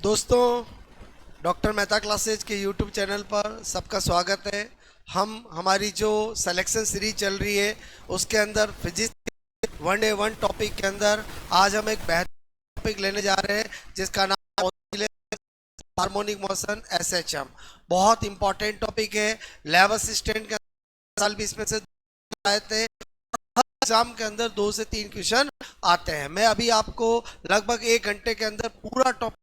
दोस्तों, doctor Mehta classes के YouTube channel पर सबका स्वागत है। हमारी जो सिलेक्शन सीरीज चल रही है उसके अंदर फिजिक्स 1A1 टॉपिक के अंदर आज हम एक बेहतर टॉपिक लेने जा रहे हैं जिसका नाम हार्मोनिक मोशन एसएचएम। बहुत इंपॉर्टेंट टॉपिक है। लैब असिस्टेंट के साल भी इसमें से आए थे। एग्जाम के अंदर 2 से 3 क्वेश्चन आते हैं। मैं अभी आपको लगभग 1 घंटे के अंदर पूरा टॉपिक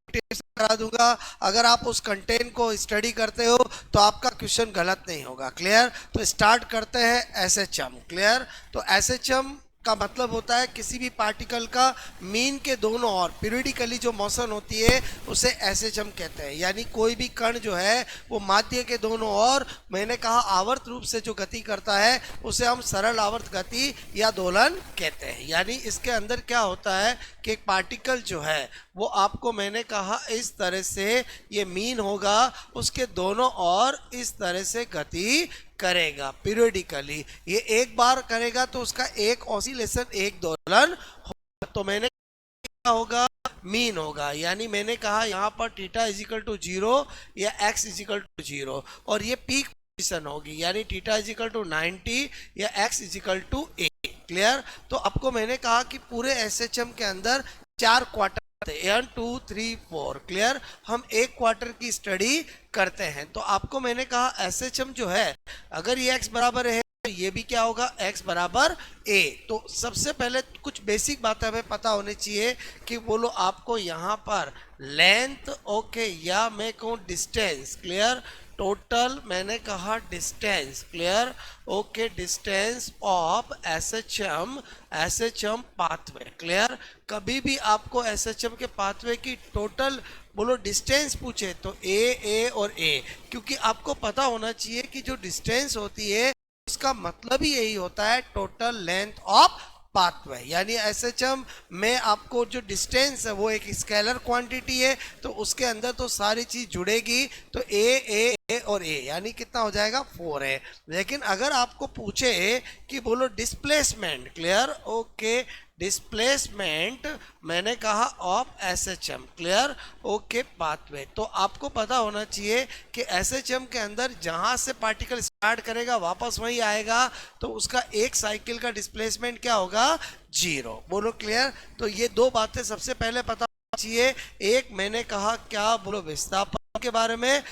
करा दूंगा। अगर आप उस कंटेंट को स्टडी करते हो तो आपका क्वेश्चन गलत नहीं होगा। क्लियर? तो स्टार्ट करते हैं एसएचएम। क्लियर? तो एसएचएम का मतलब होता है किसी भी पार्टिकल का मीन के दोनों ओर पीरियडिकली जो मोशन होती है उसे एसएचएम कहते हैं। यानी कोई भी कण जो है वो माध्य के दोनों ओर, मैंने कहा आवर्त रूप से जो गति करता है उसे हम सरल आवर्त गति या दोलन कहते हैं। यानी इसके अंदर क्या होता है कि एक पार्टिकल जो है वो आपको, मैंने कहा इस तरह से ये मीन होगा, उसके दोनों ओर इस तरह से गति करेगा पीरियडिकली। ये एक बार करेगा तो उसका एक ऑसिलेशन, एक दोलन होगा। तो मैंने क्या होगा, मीन होगा। यानी मैंने कहा यहाँ पर थीटा इजिकल टू 0 या एक्स इजिकल टू 0 और ये पीक पोजीशन होगी। यानी थीटा इजिकल टू 90 या x is equal to a. Clear? तो आपको मैंने कहा कि पूरे एसएचएम के अंदर 4 क्वार्टर 1 2 3 4। क्लियर? हम एक क्वार्टर की स्टडी करते हैं। तो आपको मैंने कहा एसएचएम जो है, अगर ये x बराबर है तो ये भी क्या होगा, x बराबर a। तो सबसे पहले कुछ बेसिक बातें हमें पता होनी चाहिए कि बोलो आपको यहाँ पर लेंथ, ओके, या मैं कहूँ डिस्टेंस। क्लियर? टोटल मैंने कहा distance. Clear? Okay, distance of SHM pathway. Clear? कभी भी आपको एसएचएम के पाथवे की टोटल बोलो डिस्टेंस पूछे तो ए और ए, क्योंकि आपको पता होना चाहिए कि जो डिस्टेंस होती है उसका मतलब ही यही होता है टोटल लेंथ ऑफ पाथवे। यानी एसएचएम में आपको जो डिस्टेंस है वो एक स्केलर क्वांटिटी है, तो उसके अंदर तो सारी चीज जुड़ेगी। तो ए और ए यानी कितना हो जाएगा, 4 है। लेकिन अगर आपको पूछे कि बोलो डिस्प्लेसमेंट, क्लियर, ओके, डिस्प्लेसमेंट मैंने कहा of SHM, clear, okay, pathway, तो आपको पता होना चाहिए कि एसएचएम के अंदर जहां से पार्टिकल स्टार्ट करेगा वापस वही आएगा, तो उसका एक साइकिल का डिस्प्लेसमेंट क्या होगा, 0। बोलो क्लियर? तो ये दो बातें सबसे पहले पता होना चाहिए। एक मैंने कहा क्या, बोलो विस्थापन के बारे में,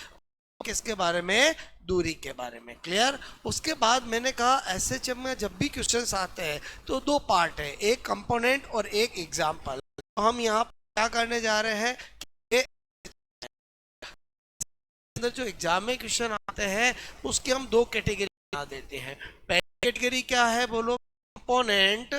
किसके बारे में, दूरी के बारे में। क्लियर? उसके बाद मैंने कहा एसएचएम में जब भी क्वेश्चंस आते हैं तो 2 पार्ट है, एक कंपोनेंट और एक एग्जाम्पल। तो हम यहाँ क्या करने जा रहे हैं कि अंदर जो एग्जाम में क्वेश्चन आते हैं उसके हम 2 कैटेगरी बना देते हैं। पहली कैटेगरी क्या है, बोलो component,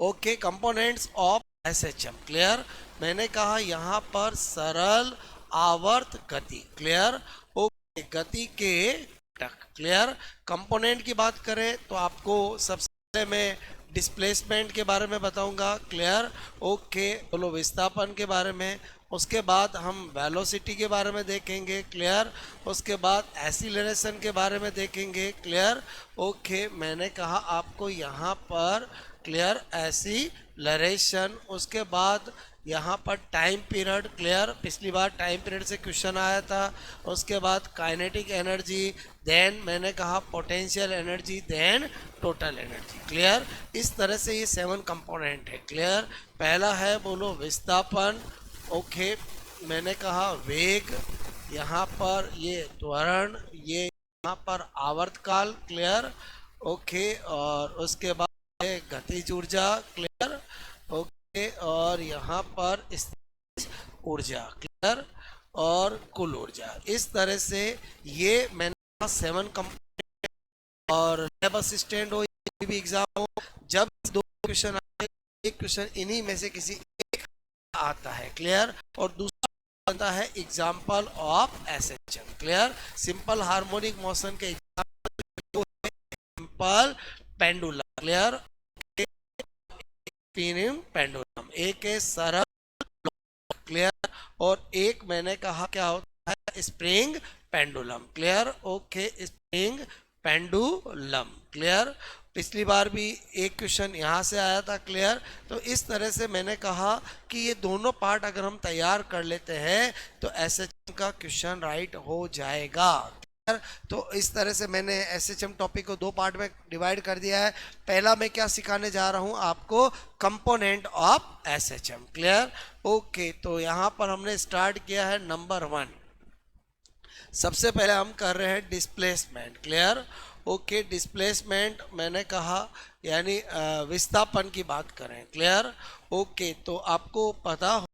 okay, components of SHM. Clear? मैंने कहा यहाँ पर सरल आवर्त गति। क्लियर? ओके, गति के घटक। क्लियर? कंपोनेंट की बात करें तो आपको सबसे पहले मैं डिस्प्लेसमेंट के बारे में बताऊंगा। क्लियर? ओके, बोलो विस्थापन के बारे में। उसके बाद हम वेलोसिटी के बारे में देखेंगे। क्लियर? उसके बाद एक्सीलरेशन के बारे में देखेंगे। क्लियर? ओके, मैंने कहा आपको यहाँ पर क्लियर एक्सीलरेशन, उसके बाद यहाँ पर टाइम पीरियड। क्लियर? पिछली बार टाइम पीरियड से क्वेश्चन आया था। उसके बाद काइनेटिक एनर्जी, देन मैंने कहा potential energy, then total energy. Clear? इस तरह से ये 7 कंपोनेंट है। क्लियर? पहला है बोलो विस्थापन, ओके, मैंने कहा वेग, यहाँ पर ये त्वरण, ये यहाँ पर आवर्तकाल। क्लियर? ओके, और उसके बाद गतिज ऊर्जा। क्लियर? ओके, और यहाँ पर स्थितिज ऊर्जा। क्लियर? और कुल ऊर्जा। इस तरह से ये मैंने 7 कंपोनेंट। और लैब असिस्टेंट हो या भी एग्जाम हो, जब 2 क्वेश्चन आए, एक क्वेश्चन इन्हीं में से किसी एक आता है। क्लियर? और दूसरा बनता है example of SHM. Clear? Simple harmonic motion के example, simple pendulum. Clear? Pendulum, एक है सरल। क्लियर? और एक मैंने कहा क्या होता है, spring pendulum. Clear? Okay, spring pendulum. Clear? पिछली बार भी एक क्वेश्चन यहाँ से आया था, क्लियर। तो इस तरह से मैंने कहा कि ये दोनों पार्ट अगर हम तैयार कर लेते हैं तो एसएचएम का क्वेश्चन राइट हो जाएगा। तो इस तरह से मैंने एसएचएम टॉपिक को दो पार्ट में डिवाइड कर दिया है। पहला मैं क्या सिखाने जा रहा हूं आपको, component of SHM, clear. Okay, तो यहां पर हमने स्टार्ट किया है नंबर 1। सबसे पहले हम कर रहे हैं डिस्प्लेसमेंट, क्लियर। ओके, डिस्प्लेसमेंट मैंने कहा यानी विस्थापन की बात करें, क्लियर। ओके, तो आपको पता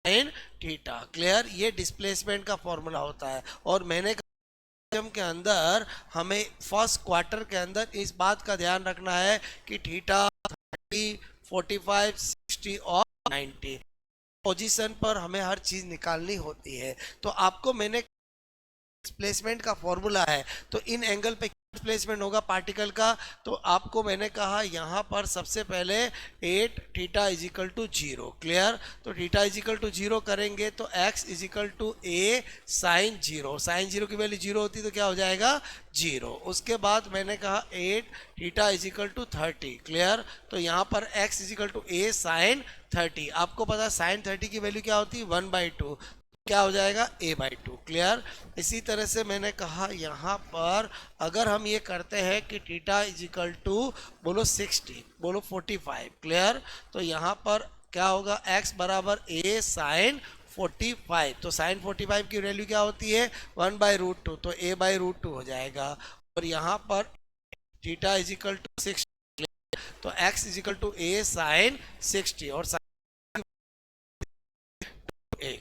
साइन थीटा, क्लियर। ये डिस्प्लेसमेंट का फॉर्मूला होता है। और मैंने के अंदर हमें फर्स्ट क्वार्टर के अंदर इस बात का ध्यान रखना है कि थीटा 30, 45, 60 और 90 पोजीशन पर हमें हर चीज निकालनी होती है। तो आपको मैंने डिस्प्लेसमेंट का फॉर्मूला है, तो इन एंगल पे डिस्प्लेसमेंट होगा पार्टिकल का। तो आपको मैंने कहा यहाँ पर सबसे पहले 8 theta is equal to 0, clear. तो थीटा इज इक्वल टू 0 करेंगे तो x is equal to a sine 0, sine 0 की वैल्यू 0 होती तो क्या हो जाएगा 0। उसके बाद मैंने कहा 8 theta is equal to 30, clear. तो यहाँ पर x is equal to a sine 30, आपको पता है साइन 30 की वैल्यू क्या होती है 1/2, क्या हो जाएगा a/2, क्लियर। इसी तरह से मैंने कहा यहाँ पर अगर हम ये करते हैं कि थीटा इज इक्वल टू बोलो 60, बोलो 45, क्लियर। तो यहाँ पर क्या होगा x बराबर a साइन 45, तो साइन 45 की वैल्यू क्या होती है 1/√2, तो a/√2 हो जाएगा। और यहाँ पर थीटा इज इक्वल टू 60, तो x is equal to a sine 60 और साइन a,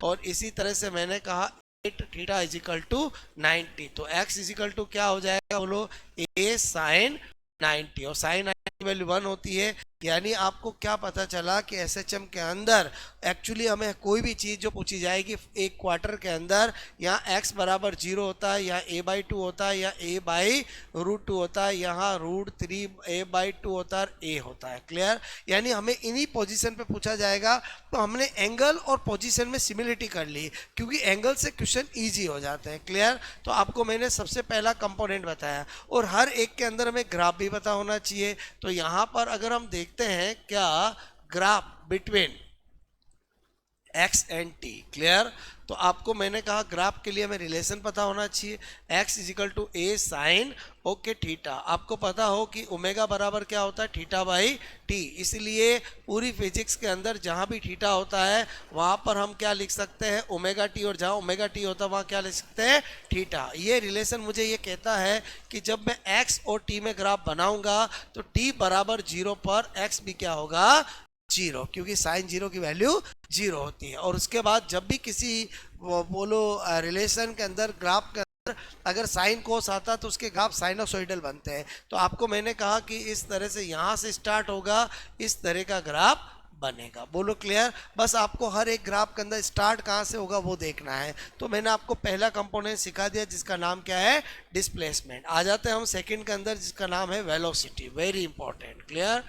और इसी तरह से मैंने कहा 8 थीटा इज इक्वल टू 90, तो x इज इक्वल टू क्या हो जाएगा बोलो a साइन 90, और साइन 90 की वैल्यू 1 होती है। यानी आपको क्या पता चला कि एसएचएम के अंदर एक्चुअली हमें कोई भी चीज़ जो पूछी जाएगी एक क्वार्टर के अंदर, यहाँ x बराबर 0 होता है, या a/2 होता है, या a/√2 होता है, यहाँ √3 a/2 होता है, a होता है, क्लियर। यानी हमें इन्हीं पोजीशन पे पूछा जाएगा। तो हमने एंगल और पोजीशन में सिमिलरिटी कर ली, क्योंकि एंगल से क्वेश्चन ईजी हो जाते हैं, क्लियर। तो आपको मैंने सबसे पहला कंपोनेंट बताया, और हर एक के अंदर हमें ग्राफ भी पता होना चाहिए। तो यहाँ पर अगर हम देखते हैं क्या graph between x and t, clear. तो आपको मैंने कहा ग्राफ के लिए हमें रिलेशन पता होना चाहिए, x is equal to a sine okay theta. आपको पता हो कि ओमेगा बराबर क्या होता है थीटा/t, इसलिए पूरी फिजिक्स के अंदर जहां भी थीटा होता है वहां पर हम क्या लिख सकते हैं ओमेगा t, और जहां ओमेगा t होता है वहां क्या लिख सकते हैं थीटा। ये रिलेशन मुझे ये कहता है कि जब मैं x और t में ग्राफ बनाऊंगा तो t बराबर 0 पर x भी क्या होगा 0, क्योंकि साइन 0 की वैल्यू 0 होती है। और उसके बाद जब भी किसी बोलो रिलेशन के अंदर ग्राफ के अंदर अगर साइन कोस आता तो उसके ग्राफ साइनोसॉइडल बनते हैं। तो आपको मैंने कहा कि इस तरह से यहाँ से स्टार्ट होगा, इस तरह का ग्राफ बनेगा, बोलो क्लियर। बस आपको हर एक ग्राफ के अंदर स्टार्ट कहाँ से होगा वो देखना है। तो मैंने आपको पहला कंपोनेंट सिखा दिया जिसका नाम क्या है डिस्प्लेसमेंट। आ जाते हैं हम सेकंड के अंदर जिसका नाम है वेलोसिटी, वेरी इंपॉर्टेंट, क्लियर।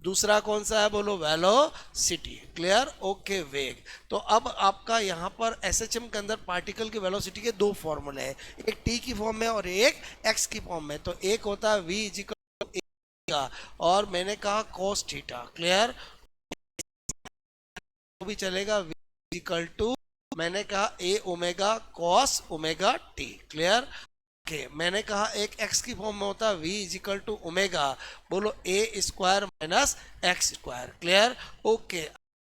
दूसरा कौन सा है बोलो वेलोसिटी, क्लियर। ओके, वेग। तो अब आपका यहाँ पर एसएचएम के अंदर पार्टिकल की वेलोसिटी के दो फॉर्मूले हैं, एक टी की फॉर्म में और एक एक्स की फॉर्म में। तो एक होता है v इक्वल टू का, और मैंने कहा cos थीटा, क्लियर। भी चलेगा v इक्वल टू मैंने कहा a omega cos omega t, clear. Okay, मैंने कहा एक x की फॉर्म में होता है v is equal to omega बोलो a square minus x square, clear. Okay,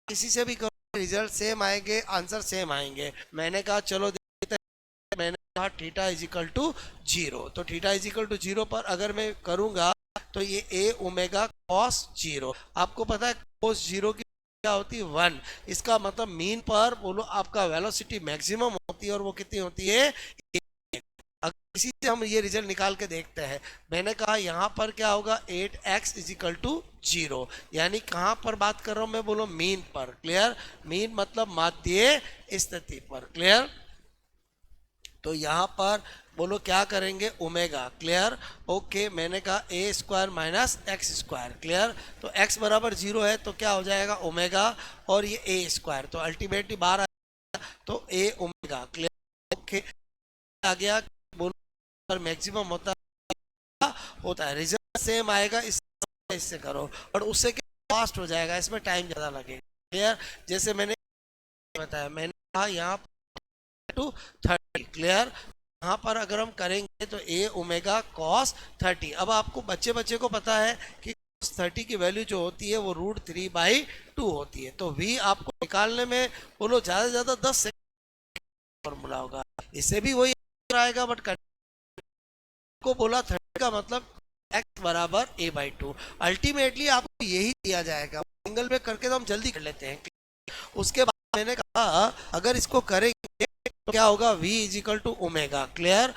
किसी से भी करो रिजल्ट सेम आएंगे, आंसर सेम आएंगे। मैंने कहा चलो देखते हैं, मैंने कहा थीटा इज इक्वल टू 0, तो थीटा इज इक्वल टू 0 पर अगर मैं करूंगा तो ये a ओमेगा cos 0, आपको पता है cos 0 की क्या होती है 1, इसका मतलब मीन पर बोलो आपका वेलोसिटी मैक्सिमम होती है, और वो कितनी होती है। इसी से हम ये रिजल्ट निकाल के देखते हैं। मैंने कहा यहाँ पर क्या होगा 8x इज इक्वल टू 0, यानी कहाँ पर बात कर रहा हूँ मैं बोलो मीन पर, क्लियर। मीन मतलब माध्य स्थिति पर, क्लियर। तो यहाँ पर बोलो क्या करेंगे, ओमेगा, क्लियर। ओके, मैंने कहा ए square minus x square, clear. तो एक्स बराबर 0 है तो क्या हो जाएगा, ओमेगा, और ये ए स्क्वायर, तो अल्टीमेटली बाहर आ तो ए ओमेगा, क्लियर। ओके, आ गया। बोलो पर मैक्सिमम होता है, रिजल्ट सेम आएगा, इससे करो और उससे क्या फास्ट हो जाएगा, इसमें टाइम ज़्यादा लगेगा, क्लियर। जैसे मैंने बताया, मैंने कहा यहाँ टू 30, क्लियर। यहाँ पर अगर हम करेंगे तो ए ओमेगा कॉस 30। अब आपको बच्चे को पता है कि 30 की वैल्यू जो होती है वो √3/2 होती है, तो v आपको निकालने में बोलो ज़्यादा से ज़्यादा 10 सेकंड फॉर्मूला होगा, इससे भी वही आएगा, बट को बोला 30 का मतलब x बराबर a/2। अल्टीमेटली आपको यही दिया जाएगा, एंगल पे करके तो हम जल्दी कर लेते हैं। उसके बाद मैंने कहा अगर इसको करेंगे तो क्या होगा, v is equal to omega, clear.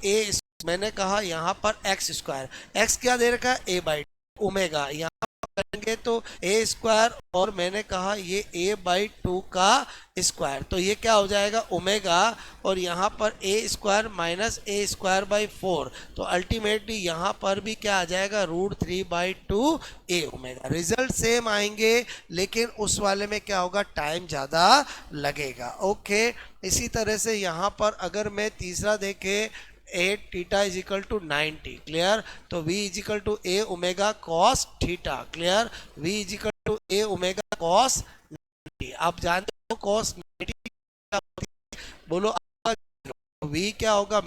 A मैंने कहा यहाँ पर एक्स स्क्वायर, एक्स क्या दे रखा है, a/2, ओमेगा यहाँ करेंगे तो ए स्क्वायर, और मैंने कहा ये a/2 का स्क्वायर, तो ये क्या हो जाएगा, ओमेगा, और यहाँ पर a square minus a square by 4, तो अल्टीमेटली यहाँ पर भी क्या आ जाएगा, √3/2 ए ओमेगा। रिजल्ट सेम आएंगे लेकिन उस वाले में क्या होगा, टाइम ज़्यादा लगेगा। ओके, इसी तरह से यहाँ पर अगर मैं तीसरा देखे 8 theta is equal to 90, clear. तो v is equal to a omega cos theta, clear. v is equal to a omega cos 90। आप जानते हो कॉस 90 बोलो v क्या होगा,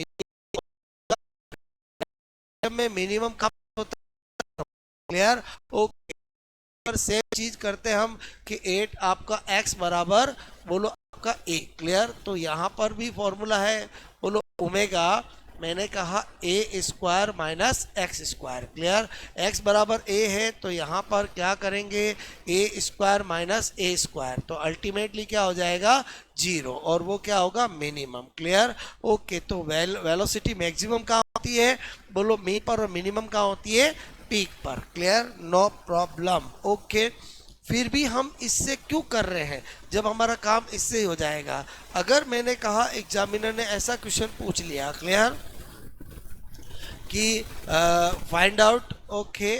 में मिनिमम कब होता है, क्लियर। ओके, पर सेम चीज करते हैं हम कि 8 आपका x बराबर बोलो आपका a, क्लियर। तो यहाँ पर भी फॉर्मूला है, बोलो ओमेगा, मैंने कहा ए square minus x square, clear. X बराबर ए है तो यहाँ पर क्या करेंगे, a square minus a square, तो अल्टीमेटली क्या हो जाएगा, 0, और वो क्या होगा, मिनिमम, क्लियर। ओके, तो वेलोसिटी मैक्सिमम कहाँ होती है, बोलो मीन पर, और मिनिमम कहाँ होती है, पीक पर, क्लियर, नो प्रॉब्लम। ओके, फिर भी हम इससे क्यों कर रहे हैं जब हमारा काम इससे ही हो जाएगा। अगर मैंने कहा एग्जामिनर ने ऐसा क्वेश्चन पूछ लिया, क्लियर, कि find out, okay,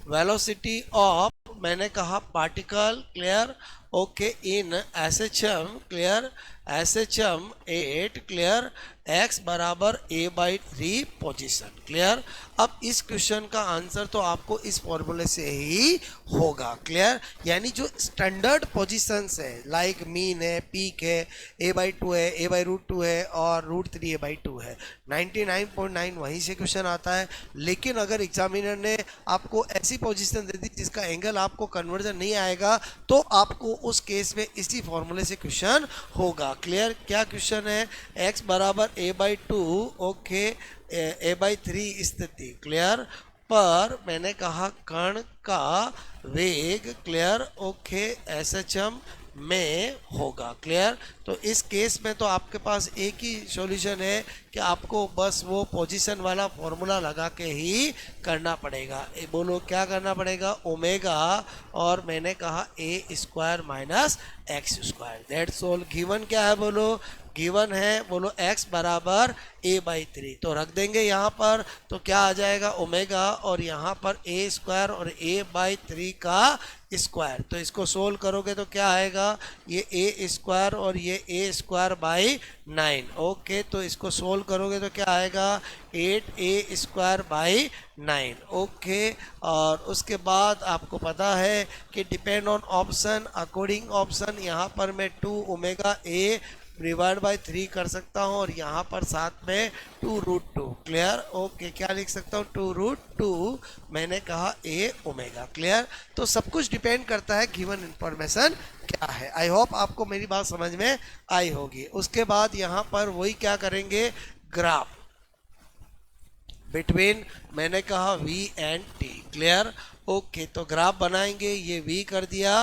velocity of, मैंने कहा particle, clear, okay, in SHM, clear, SHM 8, clear, x बराबर a/3 पोजीशन, क्लियर। अब इस क्वेश्चन का आंसर तो आपको इस फॉर्मूले से ही होगा, क्लियर। यानी जो स्टैंडर्ड पोजीशंस है, लाइक मीन है, पीक है, a/2 है, a/√2 है, और √3 a/2 है, 99.9 वहीं से क्वेश्चन आता है। लेकिन अगर एग्जामिनर ने आपको ऐसी पोजीशन दे दी जिसका एंगल आपको कन्वर्जन नहीं आएगा, तो आपको उस केस में इसी फॉर्मूले से क्वेश्चन होगा, क्लियर। क्या क्वेश्चन है, x बराबर a/2, ओके, a/3 स्थिति, क्लियर, पर मैंने कहा कण का वेग, क्लियर, ओके, एसएचएम में होगा, क्लियर। तो इस केस में तो आपके पास एक ही सॉल्यूशन है कि आपको बस वो पोजीशन वाला फॉर्मूला लगा के ही करना पड़ेगा। बोलो क्या करना पड़ेगा, ओमेगा, और मैंने कहा ए square minus x square, that's all. Given क्या है, बोलो गिवन है, बोलो x बराबर a/3, तो रख देंगे यहाँ पर, तो क्या आ जाएगा, ओमेगा, और यहाँ पर a स्क्वायर और a/3 का स्क्वायर, तो इसको सोल्व करोगे तो क्या आएगा, ये a स्क्वायर और ये a स्क्वायर बाई 9, ओके, तो इसको सोल्व करोगे तो क्या आएगा, 8a स्क्वायर बाई 9, ओके। और उसके बाद आपको पता है कि depend on option, according option, यहाँ पर मैं 2 ओमेगा a डिवाइड बाई 3 कर सकता हूँ, और यहाँ पर साथ में 2√2, क्लियर, ओके, क्या लिख सकता हूँ, 2√2, मैंने कहा a ओमेगा, क्लियर। तो सब कुछ डिपेंड करता है गिवन इंफॉर्मेशन क्या है। आई होप आपको मेरी बात समझ में आई होगी। उसके बाद यहाँ पर वही क्या करेंगे, ग्राफ बिटवीन, मैंने कहा v and t, clear, okay, तो ग्राफ बनाएंगे, ये v कर दिया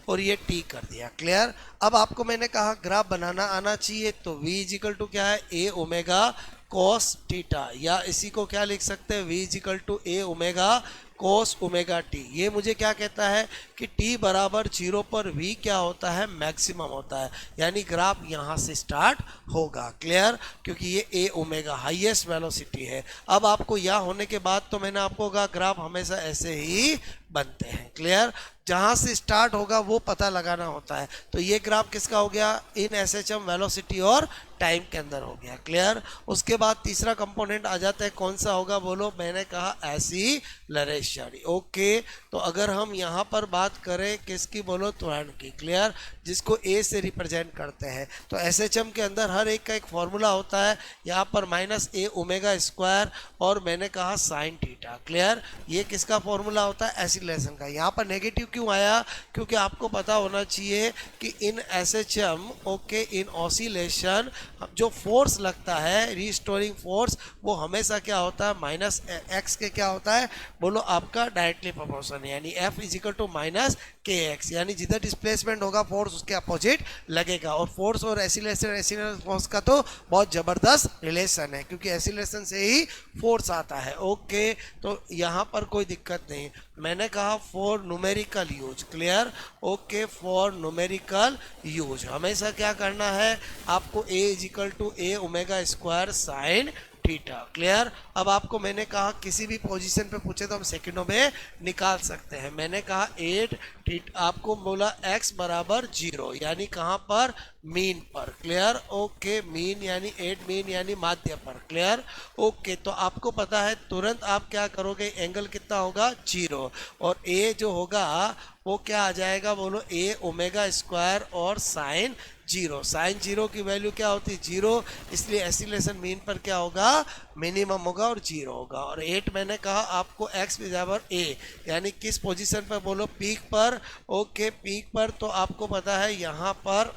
और ये t कर दिया, क्लियर। अब आपको मैंने कहा ग्राफ बनाना आना चाहिए, तो v इजिकल टू क्या है, a ओमेगा कॉस थीटा, या इसी को क्या लिख सकते हैं, v is equal to a omega cos omega t. ये मुझे क्या कहता है कि टी बराबर 0 पर वी क्या होता है, मैक्सिमम होता है, यानी ग्राफ यहाँ से स्टार्ट होगा। क्लियर, क्योंकि ये ए ओमेगा हाईएस्ट वेलोसिटी है। अब आपको यह होने के बाद तो मैंने आपको कहा ग्राफ हमेशा ऐसे ही बनते हैं। क्लियर, जहां से स्टार्ट होगा वो पता लगाना होता है। तो ये ग्राफ किसका हो गया, इन एसएचएम वेलोसिटी और टाइम के अंदर हो गया। क्लियर, उसके बाद तीसरा कंपोनेंट आ जाता है, कौन सा होगा बोलो, मैंने कहा एक्सीलरेशन। ओके, तो अगर हम यहाँ पर बात करें किसकी बोलो, त्वरण की। क्लियर, जिसको ए से रिप्रेजेंट करते हैं। तो एसएचएम के अंदर हर एक का एक फॉर्मूला होता है, यहाँ पर माइनस ए ओमेगा स्क्वायर और मैंने कहा साइन थीटा। क्लियर, ये किसका फॉर्मूला होता है, एक्सीलरेशन का। यहाँ पर नेगेटिव क्यों आया, क्योंकि आपको पता होना चाहिए कि इन एसएचएम ओके इन ऑसिलेशन जो फोर्स लगता है रिस्टोरिंग फोर्स, वो हमेशा क्या होता है, माइनस एक्स के क्या होता है बोलो, आपका डायरेक्टली प्रोपोर्शन है, यानी f is equal to minus k x, यानी जिधर डिस्प्लेसमेंट होगा फोर्स उसके अपोजिट लगेगा। और फोर्स और एक्सीलरेशन फोर्स का तो बहुत ज़बरदस्त रिलेशन है, क्योंकि एक्सीलरेशन से ही फोर्स आता है। ओके, तो यहाँ पर कोई दिक्कत नहीं। मैंने कहा for numerical use. Clear, okay, for numerical use हमेशा क्या करना है आपको, a is equal to a omega square sine theta. Clear, अब आपको मैंने कहा किसी भी पोजीशन पे पूछे तो हम सेकंडों में निकाल सकते हैं। मैंने कहा 8 थीटा, आपको बोला x बराबर 0, यानी कहाँ पर, मीन पर। क्लियर, ओके, मीन यानी 8 मीन यानी माध्य पर। क्लियर, ओके, तो आपको पता है तुरंत आप क्या करोगे, एंगल कितना होगा 0, और a जो होगा वो क्या आ जाएगा बोलो, ए ओमेगा स्क्वायर और साइन 0। साइन 0 की वैल्यू क्या होती है 0, इसलिए एक्सीलरेशन मीन पर क्या होगा, मिनिमम होगा और 0 होगा। और 8 मैंने कहा आपको x बराबर a, यानी किस पोजीशन पर बोलो, पीक पर। ओके, पीक पर, तो आपको पता है यहाँ पर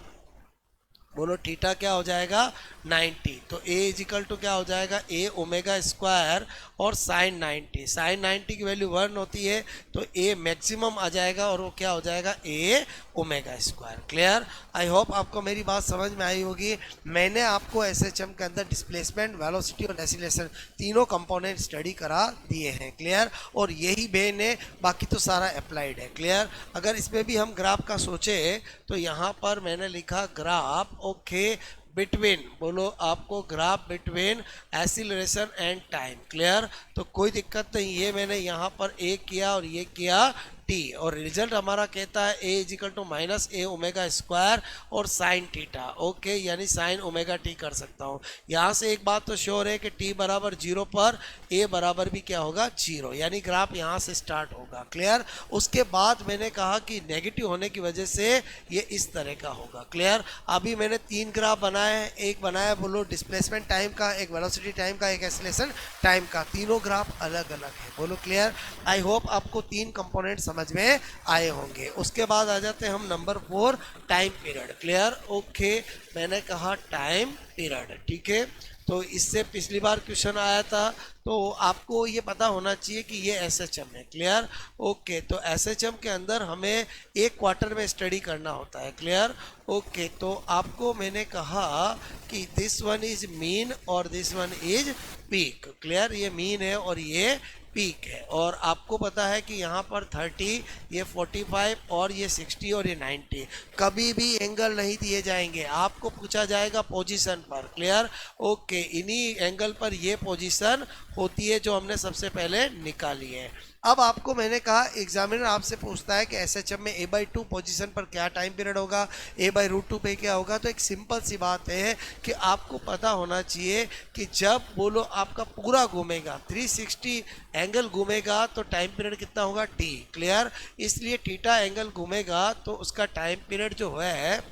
बोलो थीटा क्या हो जाएगा 90, तो a इज इक्वल टू क्या हो जाएगा, a ओमेगा स्क्वायर और साइन 90। साइन 90 की वैल्यू 1 होती है, तो a मैक्सिमम आ जाएगा और वो क्या हो जाएगा, a omega square. Clear, I hope आपको मेरी बात समझ में आई होगी। मैंने आपको एसएचएम के अंदर डिस्प्लेसमेंट, वेलोसिटी और एक्सीलरेशन तीनों कंपोनेंट स्टडी करा दिए हैं। क्लियर, और यही बेन है, बाकी तो सारा अप्लाइड है। क्लियर, अगर इसमें भी हम ग्राफ का सोचे तो यहाँ पर मैंने लिखा ग्राफ ओके बिटवीन, बोलो आपको graph between acceleration and time. Clear, तो कोई दिक्कत नहीं, ये मैंने यहाँ पर ए किया और ये किया टी, और रिजल्ट हमारा कहता है a is equal to minus a omega square और साइन थीटा। ओके, यानी साइन ओमेगा टी कर सकता हूँ। यहाँ से एक बात तो श्योर है कि टी बराबर 0 पर ए बराबर भी क्या होगा 0, यानी ग्राफ यहाँ से स्टार्ट होगा। क्लियर, उसके बाद मैंने कहा कि नेगेटिव होने की वजह से ये इस तरह का होगा। क्लियर, अभी मैंने 3 ग्राफ बनाए हैं, एक बनाया बोलो डिस्प्लेसमेंट टाइम का, एक वेलोसिटी टाइम का, एक एक्सीलरेशन टाइम का, तीनों ग्राफ अलग अलग है। बोलो क्लियर, आई होप आपको 3 कंपोनेंट समझ में आए होंगे। उसके बाद आ जाते हैं हम number 4, time period. Clear, okay, मैंने कहा टाइम पीरियड। ठीक है, तो इससे पिछली बार क्वेश्चन आया था, तो आपको ये पता होना चाहिए कि ये एसएचएम है। क्लियर, ओके, तो एसएचएम के अंदर हमें एक क्वार्टर में स्टडी करना होता है। क्लियर, ओके, तो आपको मैंने कहा कि दिस वन इज मीन और this one is peak. Clear, ये मीन है और ये पीक है, और आपको पता है कि यहाँ पर 30, ये 45 और ये 60 और ये 90, कभी भी एंगल नहीं दिए जाएंगे, आपको पूछा जाएगा पोजीशन पर। क्लियर, ओके, इन्हीं एंगल पर ये पोजीशन होती है जो हमने सबसे पहले निकाली है। अब आपको मैंने कहा एग्जामिनर आपसे पूछता है कि एसएचएम में a/2 पोजीशन पर क्या टाइम पीरियड होगा, a/√2 पे क्या होगा। तो एक सिंपल सी बात है कि आपको पता होना चाहिए कि जब बोलो आपका पूरा घूमेगा 360 एंगल घूमेगा तो टाइम पीरियड कितना होगा t। क्लियर, इसलिए थीटा एंगल घूमेगा तो उसका टाइम पीरियड जो है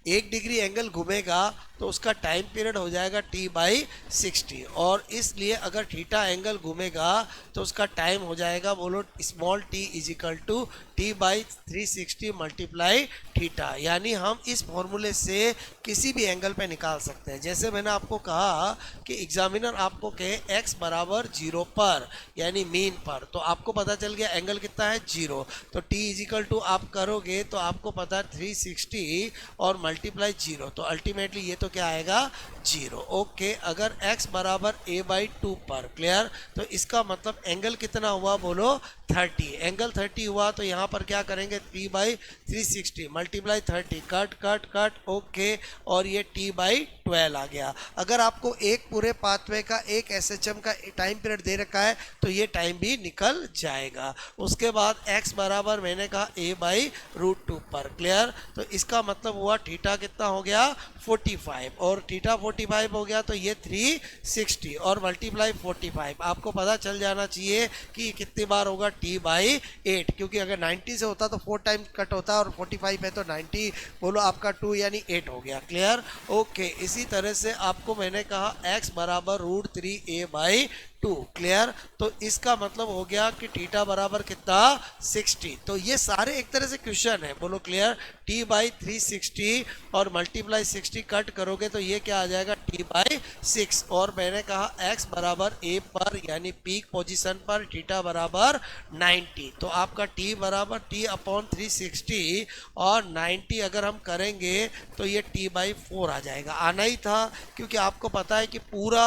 1 डिग्री एंगल घूमेगा तो उसका टाइम पीरियड हो जाएगा t/60, और इसलिए अगर थीटा एंगल घूमेगा तो उसका टाइम हो जाएगा बोलो small t is equal to t/360 multiply theta. यानी हम इस फॉर्मूले से किसी भी एंगल पे निकाल सकते हैं। जैसे मैंने आपको कहा कि एग्जामिनर आपको कहे x बराबर 0 पर, यानी मीन पर, तो आपको पता चल गया एंगल कितना है 0, तो t इज इक्वल टू आप करोगे तो आपको पता है 360 और मल्टीप्लाई 0, तो अल्टीमेटली ये तो क्या आएगा 0। ओके, अगर x बराबर a/2 पर, क्लियर, तो इसका मतलब एंगल कितना हुआ बोलो 30। एंगल 30 हुआ तो यहाँ पर क्या करेंगे t/360 multiply 30, cut cut cut, okay, और ये t/12 आ गया। अगर आपको एक पूरे पाथवे का एक एसएचएम का टाइम पीरियड दे रखा है तो ये टाइम भी निकल जाएगा। उसके बाद x बराबर मैंने कहा a/√2 पर, क्लियर, तो इसका मतलब हुआ थीटा कितना हो गया 45, और थीटा 45 हो गया तो ये 360 और मल्टीप्लाई 45। आपको पता चल जाना चाहिए कि कितनी बार होगा t/8, क्योंकि अगर 90 से होता तो 4 टाइम कट होता और 45 है तो 90 बोलो आपका 2 यानी 8 हो गया, क्लियर। ओके, इसी तरह से आपको मैंने कहा x बराबर √3a/2, क्लियर, तो इसका मतलब हो गया कि थीटा बराबर कितना 60। तो ये सारे एक तरह से क्वेश्चन है, बोलो क्लियर। t/360 और मल्टीप्लाई 60 कट करोगे तो ये क्या आ जाएगा t/6, और मैंने कहा x बराबर a पर यानी पीक पोजीशन पर थीटा बराबर 90, तो आपका t बराबर t/360 और 90 अगर हम करेंगे तो ये t/4 आ जाएगा। आना ही था, क्योंकि आपको पता है कि पूरा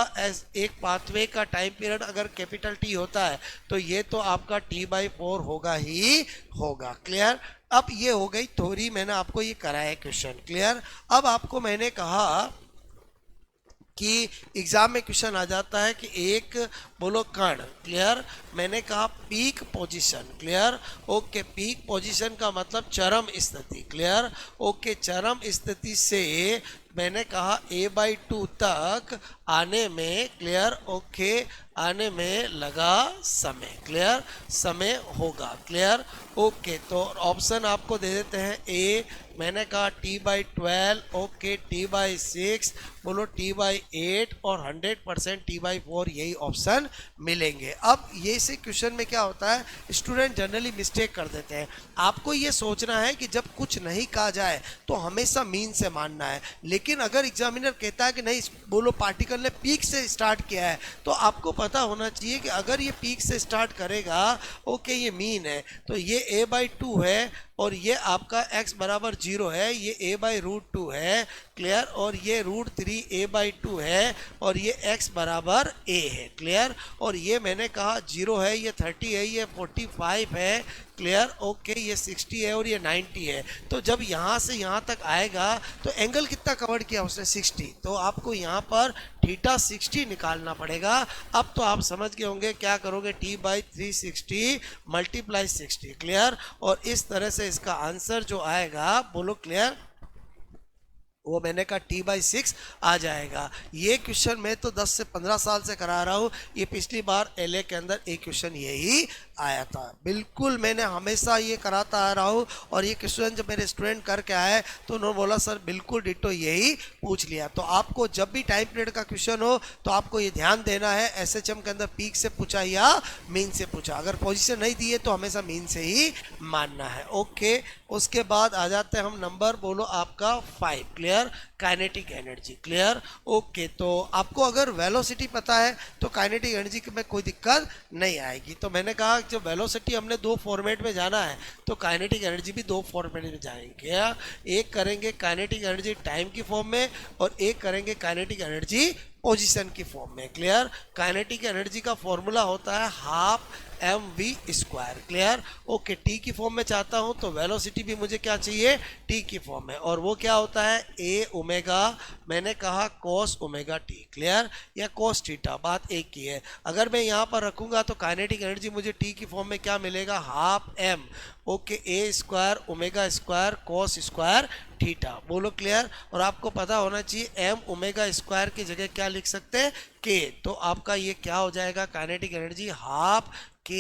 एक पाथवे का टाइम पीरियड अगर कैपिटल T होता है तो ये तो आपका t/4 होगा ही होगा, क्लियर। अब ये हो गई थ्योरी, मैंने आपको ये कराया क्वेश्चन, क्लियर। अब आपको मैंने कहा कि एग्जाम में क्वेश्चन आ जाता है कि एक बोलो कण, क्लियर, मैंने कहा peak position, clear, okay, peak position का मतलब चरम स्थिति, क्लियर, ओके, चरम स्थिति से मैंने कहा a/2 तक आने में, क्लियर, ओके, आने में लगा समय, क्लियर, समय होगा, क्लियर, ओके। तो ऑप्शन आपको दे देते हैं ए, मैंने कहा t/12, ओके, t/6, बोलो t/8 और 100% t/4, यही ऑप्शन मिलेंगे। अब ये से क्वेश्चन में क्या होता है, स्टूडेंट जनरली मिस्टेक कर देते हैं। आपको ये सोचना है कि जब कुछ नहीं कहा जाए तो हमेशा मीन से मानना है, लेकिन अगर एग्जामिनर कहता है कि नहीं बोलो पार्टिकल ने पीक से स्टार्ट किया है, तो आपको पता होना चाहिए कि अगर ये पीक से स्टार्ट करेगा, ओके, ये मीन है, तो ये a/2 है और ये आपका x बराबर 0 है, ये a/√2 है, क्लियर, और ये √3a/2 है और ये x बराबर a है, क्लियर, और ये मैंने कहा 0 है, ये 30 है, ये 45 है, क्लियर, ओके, ये 60 है और ये 90 है। तो जब यहाँ से यहाँ तक आएगा तो एंगल कितना कवर किया उसने 60, तो आपको यहाँ पर थीटा 60 निकालना पड़ेगा। अब तो आप समझ गए होंगे क्या करोगे, t/360 मल्टीप्लाई 60, क्लियर, और इस तरह से इसका आंसर जो आएगा बोलो क्लियर, वो मैंने कहा t/6 आ जाएगा। ये क्वेश्चन मैं तो 10 से 15 साल से करा रहा हूँ, ये पिछली बार LA के अंदर एक क्वेश्चन यही आया था, बिल्कुल मैंने हमेशा ये कराता आ रहा हूँ, और ये क्वेश्चन जब मेरे स्टूडेंट करके आए तो उन्होंने बोला सर बिल्कुल डिटो यही पूछ लिया। तो आपको जब भी टाइम पीरियड का क्वेश्चन हो तो आपको ये ध्यान देना है SHM के अंदर पीक से पूछा या मीन से पूछा, अगर पोजीशन नहीं दी है तो हमेशा मीन से ही मानना है, ओके। उसके बाद आ जाते हैं हम नंबर बोलो आपका 5, clear, kinetic energy, clear, okay. तो आपको अगर वेलोसिटी पता है तो काइनेटिक एनर्जी में कोई दिक्कत नहीं आएगी। तो मैंने कहा जो वेलोसिटी हमने 2 फॉर्मेट में जाना है तो काइनेटिक एनर्जी भी 2 फॉर्मेट में जाएंगे, एक करेंगे काइनेटिक एनर्जी टाइम की फॉर्म में और एक करेंगे काइनेटिक एनर्जी पोजीशन की फॉर्म में, क्लियर। काइनेटिक एनर्जी का फॉर्मूला होता है ½ mv², क्लियर, ओके। टी की फॉर्म में चाहता हूं तो वेलोसिटी भी मुझे क्या चाहिए, टी की फॉर्म में, और वो क्या होता है a ओमेगा, मैंने कहा cos ओमेगा टी, क्लियर, या cos थीटा, बात एक ही है। अगर मैं यहाँ पर रखूंगा तो काइनेटिक एनर्जी मुझे टी की फॉर्म में क्या मिलेगा, ½ m, okay, a² ओमेगा² cos² theta, बोलो क्लियर। और आपको पता होना चाहिए m ओमेगा² की जगह क्या लिख सकते हैं, k, तो आपका ये क्या हो जाएगा, kinetic energy ½ k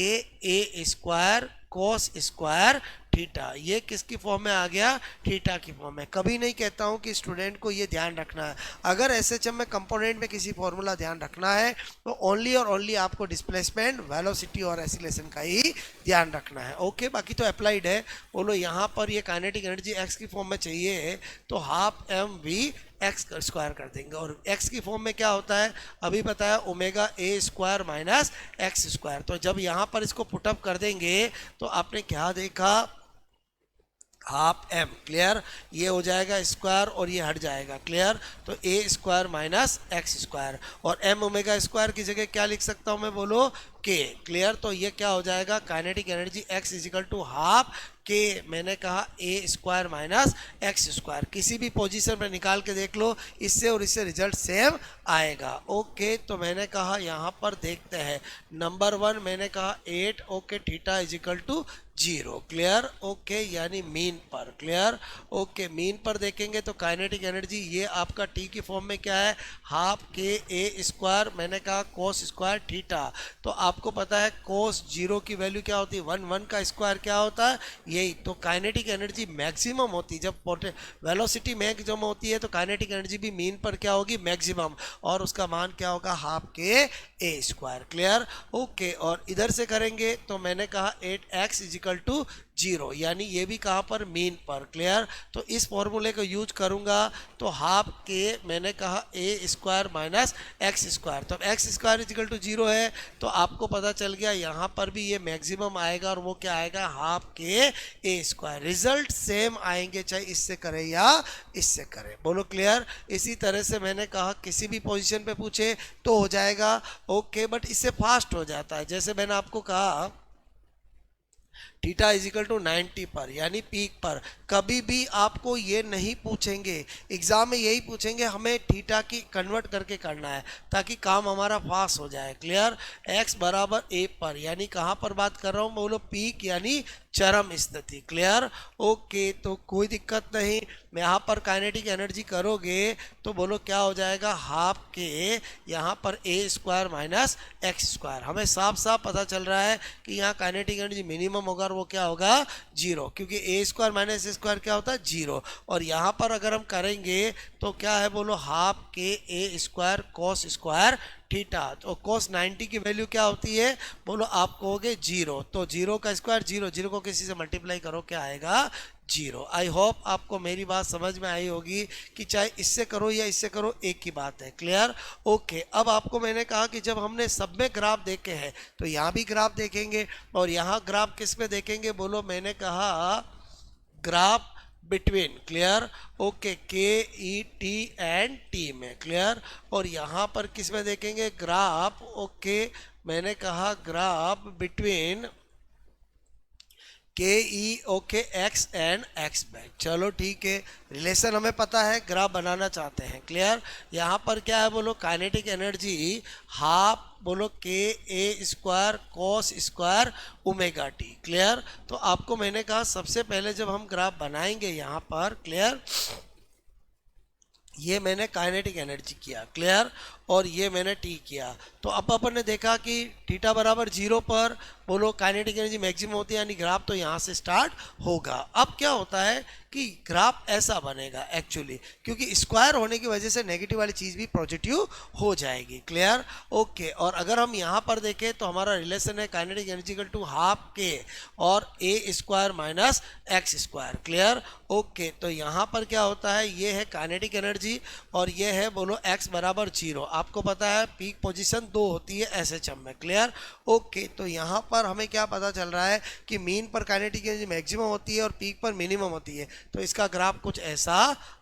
a² cos² theta. ये किसकी फॉर्म में आ गया, थीटा की फॉर्म में। कभी नहीं कहता हूं कि स्टूडेंट को ये ध्यान रखना है, अगर SHM में कंपोनेंट में किसी फॉर्मूला ध्यान रखना है तो ओनली और ओनली आपको डिस्प्लेसमेंट, वेलोसिटी और एक्सीलरेशन का ही ध्यान रखना है, ओके। बाकी तो अप्लाइड है। बोलो यहाँ पर ये काइनेटिक एनर्जी x की फॉर्म में चाहिए तो ½ mv² कर देंगे, और x की फॉर्म में क्या होता है अभी बताया, ω² - x²। तो जब यहाँ पर इसको पुटअप कर देंगे तो आपने क्या देखा, हाफ एम, क्लियर। ये हो जाएगा स्क्वायर और ये हट जाएगा, क्लियर। तो ए स्क्वायर माइनस एक्स स्क्वायर, और एम ओमेगा स्क्वायर की जगह क्या लिख सकता हूँ मैं, बोलो के, क्लियर। तो ये क्या हो जाएगा, kinetic energy x is equal to half k, मैंने कहा ए स्क्वायर माइनस एक्स स्क्वायर। किसी भी पोजीशन पर निकाल के देख लो, इससे और इससे रिजल्ट सेम आएगा। ओके, तो मैंने कहा यहाँ पर देखते हैं नंबर 1, मैंने कहा 8, okay, theta is equal to 0, clear. Okay, यानी मीन पर, क्लियर। ओके, मीन पर देखेंगे तो काइनेटिक एनर्जी ये आपका टी की फॉर्म में क्या है, हाफ के ए स्क्वायर, मैंने कहा कोस स्क्वायर थीटा। तो आपको पता है कोस 0 की वैल्यू क्या होती है, 1 का स्क्वायर क्या होता है, यही। तो काइनेटिक एनर्जी मैक्सिमम होती है जब वेलोसिटी मैक्सिमम होती है, तो काइनेटिक एनर्जी भी मीन पर क्या होगी, मैक्सिमम, और उसका मान क्या होगा, half k a square, clear. Okay, और इधर से करेंगे तो मैंने कहा 8x इजिकल टू 0, यानी ये भी कहाँ पर, मीन पर, क्लियर। तो इस फॉर्मूले को यूज करूंगा तो हाफ के, मैंने कहा ए स्क्वायर माइनस एक्स स्क्वायर, तो एक्स स्क्वायर इजिकल टू 0 है, तो आपको पता चल गया यहाँ पर भी ये मैक्सिमम आएगा, और वो क्या आएगा, half k a square. Result same आएंगे चाहे इससे करें या इससे करें, बोलो क्लियर। इसी तरह से मैंने कहा किसी भी पोजीशन पे पूछे तो हो जाएगा, ओके, बट इससे फास्ट हो जाता है। जैसे मैंने आपको कहा थीटा इजिकल टू 90 पर, यानी पीक पर। कभी भी आपको ये नहीं पूछेंगे, एग्जाम में यही पूछेंगे, हमें थीटा की कन्वर्ट करके करना है ताकि काम हमारा फास्ट हो जाए, क्लियर। x बराबर a पर, यानी कहाँ पर बात कर रहा हूँ, बोलो पीक यानी चरम स्थिति, क्लियर। ओके, तो कोई दिक्कत नहीं, यहाँ पर काइनेटिक एनर्जी करोगे तो बोलो क्या हो जाएगा, हाफ के यहाँ पर a square minus x square. हमें साफ साफ पता चल रहा है कि यहाँ काइनेटिक एनर्जी मिनिमम होगा, और वो क्या होगा, 0, क्योंकि ए स्क्वायर माइनस ए स्क्वायर क्या होता है, 0। और यहाँ पर अगर हम करेंगे तो क्या है, बोलो half k a square cos square theta. तो cos 90 की वैल्यू क्या होती है, बोलो आप कहोगे 0, तो 0 का स्क्वायर 0, 0 को किसी से मल्टीप्लाई करो क्या आएगा, 0। आई होप आपको मेरी बात समझ में आई होगी कि चाहे इससे करो या इससे करो एक ही बात है, क्लियर। ओके, अब आपको मैंने कहा कि जब हमने सब में ग्राफ देखे हैं तो यहाँ भी ग्राफ देखेंगे, और यहाँ ग्राफ किस में देखेंगे, बोलो मैंने कहा ग्राफ बिटवीन, क्लियर। ओके, के ई टी एंड टी में, क्लियर। और यहाँ पर किस में देखेंगे, ग्राफ, ओके, मैंने कहा graph between K E, okay, x and x back. चलो ठीक है, रिलेशन हमें पता है, ग्राफ बनाना चाहते हैं, क्लियर। यहाँ पर क्या है, बोलो काइनेटिक एनर्जी हाफ, बोलो k a square cos square omega t, clear. तो आपको मैंने कहा सबसे पहले जब हम ग्राफ बनाएंगे यहाँ पर, क्लियर, ये मैंने काइनेटिक एनर्जी किया, क्लियर, और ये मैंने टी किया। तो अब अपन ने देखा कि थीटा बराबर 0 पर बोलो काइनेटिक एनर्जी मैक्सिमम होती है, यानी ग्राफ तो यहाँ से स्टार्ट होगा। अब क्या होता है कि ग्राफ ऐसा बनेगा एक्चुअली, क्योंकि स्क्वायर होने की वजह से नेगेटिव वाली चीज़ भी पॉजिटिव हो जाएगी, क्लियर। ओके, और अगर हम यहाँ पर देखें तो हमारा रिलेशन है kinetic energy equal to half k और a square minus x square, clear. Okay, तो यहाँ पर क्या होता है, ये है काइनेटिक एनर्जी और ये है बोलो एक्स बराबर 0। आपको पता है पीक पोजीशन 2 होती है एसएचएम में, क्लियर। ओके, तो यहाँ पर हमें क्या पता चल रहा है कि मीन पर काइनेटिक एनर्जी मैक्सिमम होती है और पीक पर मिनिमम होती है, तो इसका ग्राफ कुछ ऐसा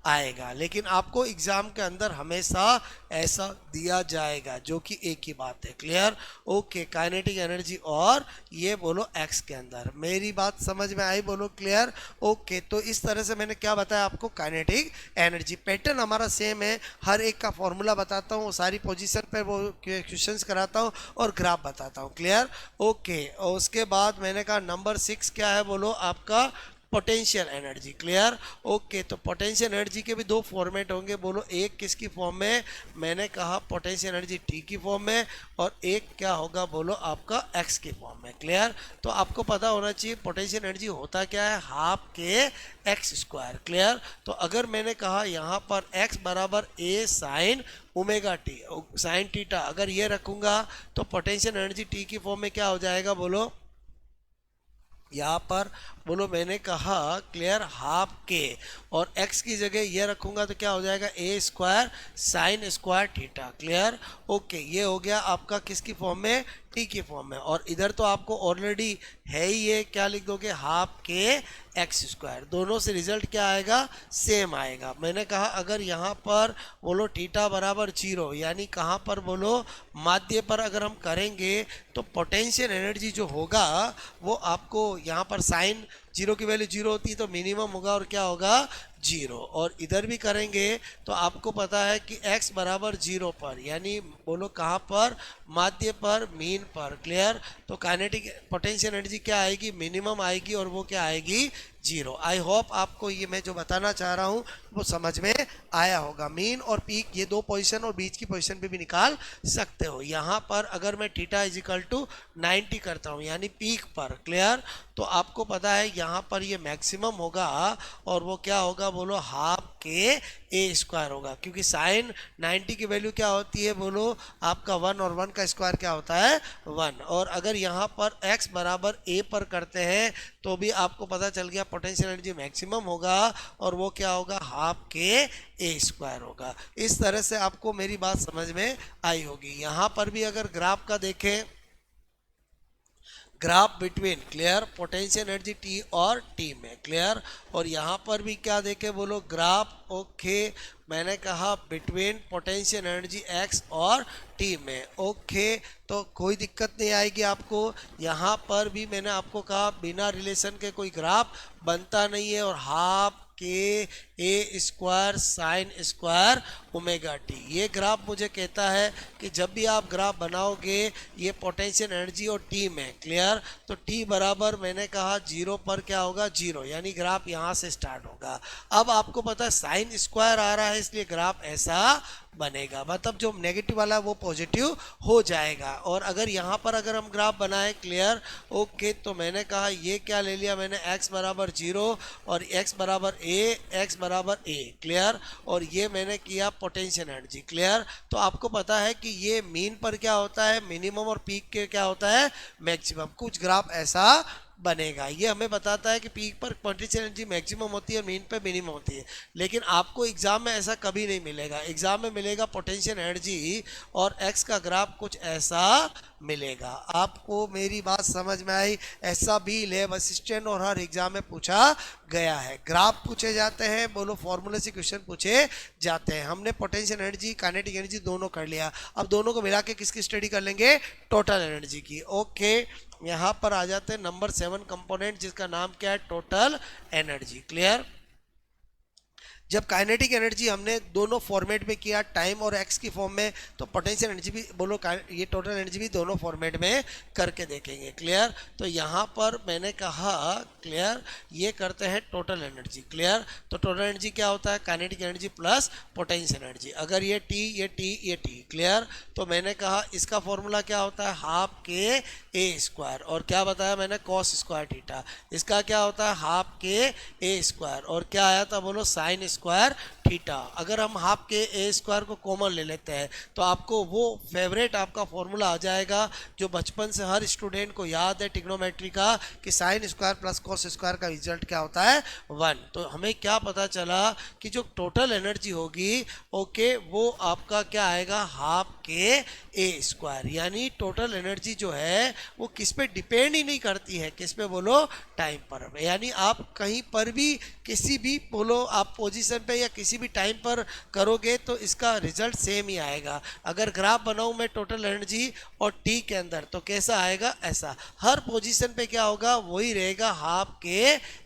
आएगा। लेकिन आपको एग्जाम के अंदर हमेशा ऐसा दिया जाएगा, जो कि एक ही बात है, क्लियर। ओके, काइनेटिक एनर्जी और ये बोलो एक्स के अंदर, मेरी बात समझ में आई, बोलो क्लियर। ओके, तो इस तरह से मैंने क्या बताया आपको, काइनेटिक एनर्जी पैटर्न हमारा सेम है, हर एक का फॉर्मूला बताता हूँ, सारी पोजीशन पर वो क्वेश्चंस कराता हूँ और ग्राफ बताता हूँ, क्लियर। ओके, और उसके बाद मैंने कहा नंबर 6 क्या है, बोलो आपका पोटेंशियल एनर्जी, क्लियर। ओके, तो पोटेंशियल एनर्जी के भी 2 फॉर्मेट होंगे, बोलो एक किसकी फॉर्म में, मैंने कहा पोटेंशियल एनर्जी टी की फॉर्म में, और एक क्या होगा, बोलो आपका एक्स की फॉर्म में, क्लियर। तो आपको पता होना चाहिए पोटेंशियल एनर्जी होता क्या है, हाफ के एक्स स्क्वायर, क्लियर। तो अगर मैंने कहा यहाँ पर एक्स बराबर a sine omega t, sine theta, अगर ये रखूंगा तो पोटेंशियल एनर्जी टी की फॉर्म में क्या हो जाएगा, बोलो यहाँ पर बोलो मैंने कहा क्लियर हाफ के, और x की जगह ये रखूंगा तो क्या हो जाएगा a square sine square theta. Clear, okay, ये हो गया आपका किसकी फॉर्म में, t की फॉर्म में। और इधर तो आपको ऑलरेडी है ही, ये क्या लिख दोगे, हाफ के एक्स स्क्वायर। दोनों से रिजल्ट क्या आएगा, सेम आएगा। मैंने कहा अगर यहाँ पर बोलो थीटा बराबर 0, यानी कहाँ पर बोलो, माध्य पर अगर हम करेंगे तो पोटेंशियल एनर्जी जो होगा वो आपको यहाँ पर साइन 0 की वैल्यू 0 होती है तो मिनिमम होगा, और क्या होगा, 0। और इधर भी करेंगे तो आपको पता है कि x बराबर 0 पर, यानी बोलो कहाँ पर, माध्य पर, मीन पर। क्लियर, तो काइनेटिक पोटेंशियल एनर्जी क्या आएगी, मिनिमम आएगी, और वो क्या आएगी, 0। आई होप आपको ये मैं जो बताना चाह रहा हूँ वो समझ में आया होगा। मीन और पीक ये दो पोजीशन और बीच की पोजीशन पे भी निकाल सकते हो। यहाँ पर अगर मैं थीटा इज इक्वल टू 90 करता हूँ यानी पीक पर, क्लियर, तो आपको पता है यहाँ पर ये मैक्सिमम होगा, और वो क्या होगा बोलो, हाफ के ए स्क्वायर होगा, क्योंकि साइन 90 की वैल्यू क्या होती है बोलो, आपका 1, और 1 का स्क्वायर क्या होता है, 1। और अगर यहाँ पर x बराबर a पर करते हैं तो भी आपको पता चल गया पोटेंशियल एनर्जी मैक्सिमम होगा, और वो क्या होगा, हाफ के ए स्क्वायर होगा। इस तरह से आपको मेरी बात समझ में आई होगी। यहाँ पर भी अगर ग्राफ का देखें, graph between, clear, potential energy T और टी में, क्लियर, और यहाँ पर भी क्या देखे बोलो, ग्राफ, ओके, मैंने कहा बिटवीन पोटेंशियल एनर्जी एक्स और टी में, ओके, तो कोई दिक्कत नहीं आएगी आपको। यहाँ पर भी मैंने आपको कहा बिना रिलेशन के कोई ग्राफ बनता नहीं है, और half k a square sine square omega t, ये ग्राफ मुझे कहता है कि जब भी आप ग्राफ बनाओगे ये पोटेंशियल एनर्जी और टी में, क्लियर, तो टी बराबर मैंने कहा 0 पर क्या होगा, 0, यानी ग्राफ यहाँ से स्टार्ट होगा। अब आपको पता है साइन स्क्वायर आ रहा है इसलिए ग्राफ ऐसा बनेगा, मतलब जो नेगेटिव वाला है वो पॉजिटिव हो जाएगा। और अगर यहाँ पर अगर हम ग्राफ बनाए, क्लियर, ओके, तो मैंने कहा ये क्या ले लिया मैंने, x बराबर 0 और x बराबर a, क्लियर, और ये मैंने किया पोटेंशियल एनर्जी, क्लियर। तो आपको पता है कि ये मीन पर क्या होता है, मिनिमम, और पीक के क्या होता है, मैक्सिमम। कुछ ग्राफ ऐसा बनेगा, ये हमें बताता है कि पीक पर पोटेंशियल एनर्जी मैक्सिमम होती है और मीन पे मिनिमम होती है, लेकिन आपको एग्जाम में ऐसा कभी नहीं मिलेगा। एग्जाम में मिलेगा पोटेंशियल एनर्जी और एक्स का ग्राफ कुछ ऐसा मिलेगा। आपको मेरी बात समझ में आई? ऐसा भी लैब असिस्टेंट और हर एग्जाम में पूछा गया है, ग्राफ पूछे जाते हैं, बोलो फॉर्मूले से क्वेश्चन पूछे जाते हैं। हमने पोटेंशियल एनर्जी, काइनेटिक एनर्जी दोनों कर लिया, अब दोनों को मिला के किसकी स्टडी कर लेंगे, टोटल एनर्जी की। ओके, यहाँ पर आ जाते हैं नंबर 7 कंपोनेंट, जिसका नाम क्या है, टोटल एनर्जी। क्लियर, जब काइनेटिक एनर्जी हमने दोनों फॉर्मेट में किया, टाइम और एक्स की फॉर्म में, तो पोटेंशियल एनर्जी भी बोलो, ये टोटल एनर्जी भी दोनों फॉर्मेट में करके देखेंगे। क्लियर, तो यहाँ पर मैंने कहा, क्लियर, ये करते हैं टोटल एनर्जी। क्लियर, तो टोटल एनर्जी क्या होता है, kinetic energy plus potential energy. अगर ये टी, ये टी, ये टी, क्लियर, तो मैंने कहा इसका फॉर्मूला क्या होता है, हाफ के ए स्क्वायर, और क्या बताया मैंने, कॉस स्क्वायर थीटा। इसका क्या होता है, हाफ के ए स्क्वायर, और क्या आया था बोलो, साइन स्क्वायर थीटा। अगर हम हाफ के ए स्क्वायर को कॉमन ले लेते हैं तो आपको वो फेवरेट आपका फॉर्मूला आ जाएगा जो बचपन से हर स्टूडेंट को याद है ट्रिग्नोमेट्री का, कि sine square plus cos square का रिजल्ट क्या होता है, 1। तो हमें क्या पता चला कि जो टोटल एनर्जी होगी, ओके, वो आपका क्या आएगा, हाफ के ए स्क्वायर। यानी टोटल एनर्जी जो है वो किस पे डिपेंड ही नहीं करती है, किस पे बोलो, टाइम पर। यानी आप कहीं पर भी किसी भी बोलो आप पोजीशन पे या किसी भी टाइम पर करोगे तो इसका रिजल्ट सेम ही आएगा। अगर ग्राफ बनाऊं मैं टोटल एनर्जी और टी के अंदर तो कैसा आएगा, ऐसा। हर पोजीशन पे क्या होगा, वही रहेगा, हाफ के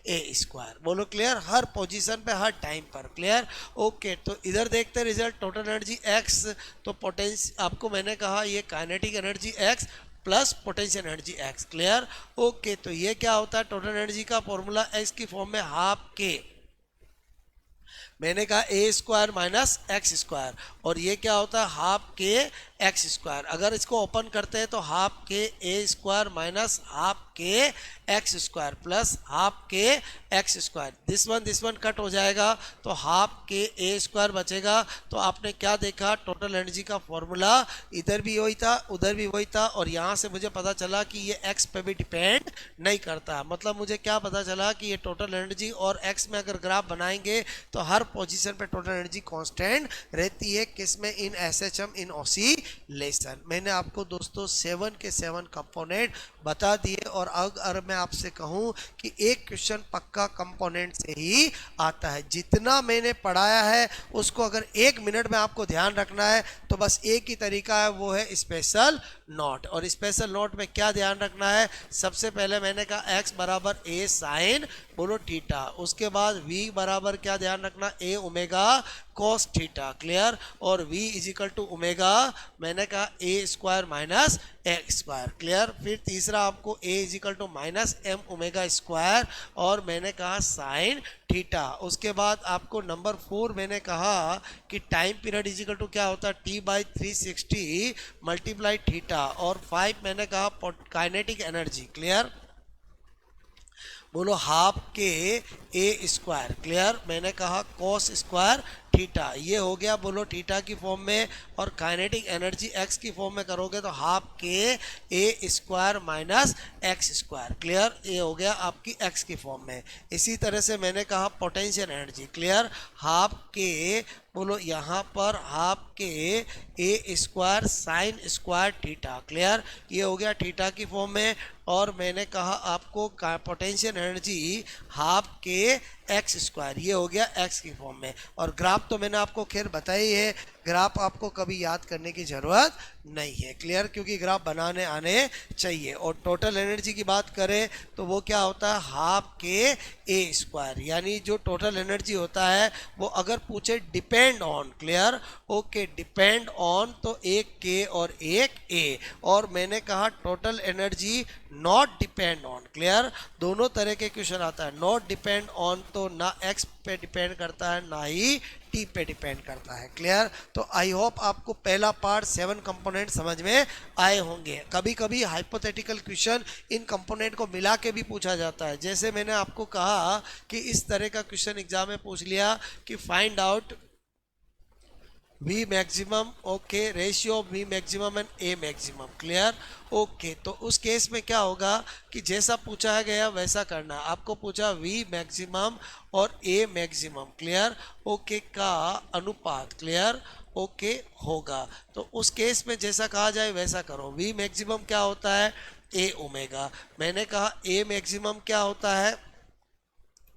ए स्क्वायर। बोलो क्लियर, हर पोजीशन पे, हर टाइम पर। क्लियर, ओके, तो इधर देखते हैं रिजल्ट, टोटल एनर्जी एक्स, तो पोटेंशियल आपको मैंने कहा ये kinetic energy x plus potential energy x. Clear, okay, तो ये क्या होता है, टोटल एनर्जी का फॉर्मूला एक्स की फॉर्म में हाफ के, मैंने कहा ए स्क्वायर माइनस एक्स स्क्वायर, और ये क्या होता है, हाफ के एक्स स्क्वायर। अगर इसको ओपन करते हैं तो half k a square minus half के एक्स स्क्वायर प्लस हाफ के x square, this one cut हो जाएगा तो हाफ के ए स्क्वायर बचेगा। तो आपने क्या देखा, टोटल एनर्जी का फॉर्मूला इधर भी वही था उधर भी वही था, और यहाँ से मुझे पता चला कि ये एक्स पे भी डिपेंड नहीं करता। मतलब मुझे क्या पता चला कि ये टोटल एनर्जी और एक्स में अगर ग्राफ बनाएंगे तो हर पोजीशन पे टोटल एनर्जी कांस्टेंट रहती है, किसमें, इन एसएचएम इन ऑसिलेशन। मैंने आपको दोस्तों 7 के 7 कंपोनेंट बता दिए, और अगर मैं आपसे कहूं कि एक क्वेश्चन पक्का कंपोनेंट से ही आता है, जितना मैंने पढ़ाया है उसको अगर 1 मिनट में आपको ध्यान रखना है तो बस एक ही तरीका है, वो है स्पेशल नोट। और स्पेशल नोट में क्या ध्यान रखना है, सबसे पहले मैंने कहा x बराबर a साइन बोलो थीटा, उसके बाद v बराबर क्या ध्यान रखना, a omega cos theta, clear, और v is equal to omega मैंने कहा a square minus x square, clear. फिर तीसरा आपको a is equal to minus m omega square, और मैंने कहा साइन थीटा। उसके बाद आपको नंबर 4 मैंने कहा कि time period is equal to क्या होता है, t/360 मल्टीप्लाई थीटा, और 5 मैंने कहा काइनेटिक एनर्जी, क्लियर, बोलो half k a square, clear, मैंने कहा कॉस स्क्वायर थीटा, ये हो गया बोलो थीटा की फॉर्म में, और काइनेटिक एनर्जी एक्स की फॉर्म में करोगे तो half k a square minus x square, clear, ये हो गया आपकी एक्स की फॉर्म में। इसी तरह से मैंने कहा पोटेंशियल एनर्जी, क्लियर, हाफ के बोलो यहाँ पर half k a square sine square theta, clear, ये हो गया थीटा की फॉर्म में। और मैंने कहा आपको पोटेंशियल एनर्जी हाफ के एक्स स्क्वायर, ये हो गया एक्स की फॉर्म में। और ग्राफ तो मैंने आपको खैर बताई है, ग्राफ आपको कभी याद करने की ज़रूरत नहीं है, क्लियर, क्योंकि ग्राफ बनाने आने चाहिए। और टोटल एनर्जी की बात करें तो वो क्या होता है, हाफ के ए स्क्वायर, यानी जो टोटल एनर्जी होता है वो अगर पूछे depend on, clear, okay, depend on तो एक के और एक ए, और मैंने कहा total energy not depend on, clear, दोनों तरह के क्वेश्चन आता है। नॉट डिपेंड ऑन तो ना एक्स पे डिपेंड करता है ना ही टी पे डिपेंड करता है, क्लियर। तो आई होप आपको पहला पार्ट 7 कंपोनेंट समझ में आए होंगे। कभी कभी हाइपोथेटिकल क्वेश्चन इन कंपोनेंट को मिला के भी पूछा जाता है, जैसे मैंने आपको कहा कि इस तरह का क्वेश्चन एग्जाम में पूछ लिया कि find out V maximum, okay, ratio of V maximum and A maximum, clear, okay. तो उस केस में क्या होगा कि जैसा पूछा गया वैसा करना, आपको पूछा V मैक्सिमम और A मैक्सिमम, क्लियर, ओके, का अनुपात, क्लियर, ओके, होगा। तो उस केस में जैसा कहा जाए वैसा करो। V मैक्सिमम क्या होता है, A ओमेगा, मैंने कहा A मैक्सिमम क्या होता है,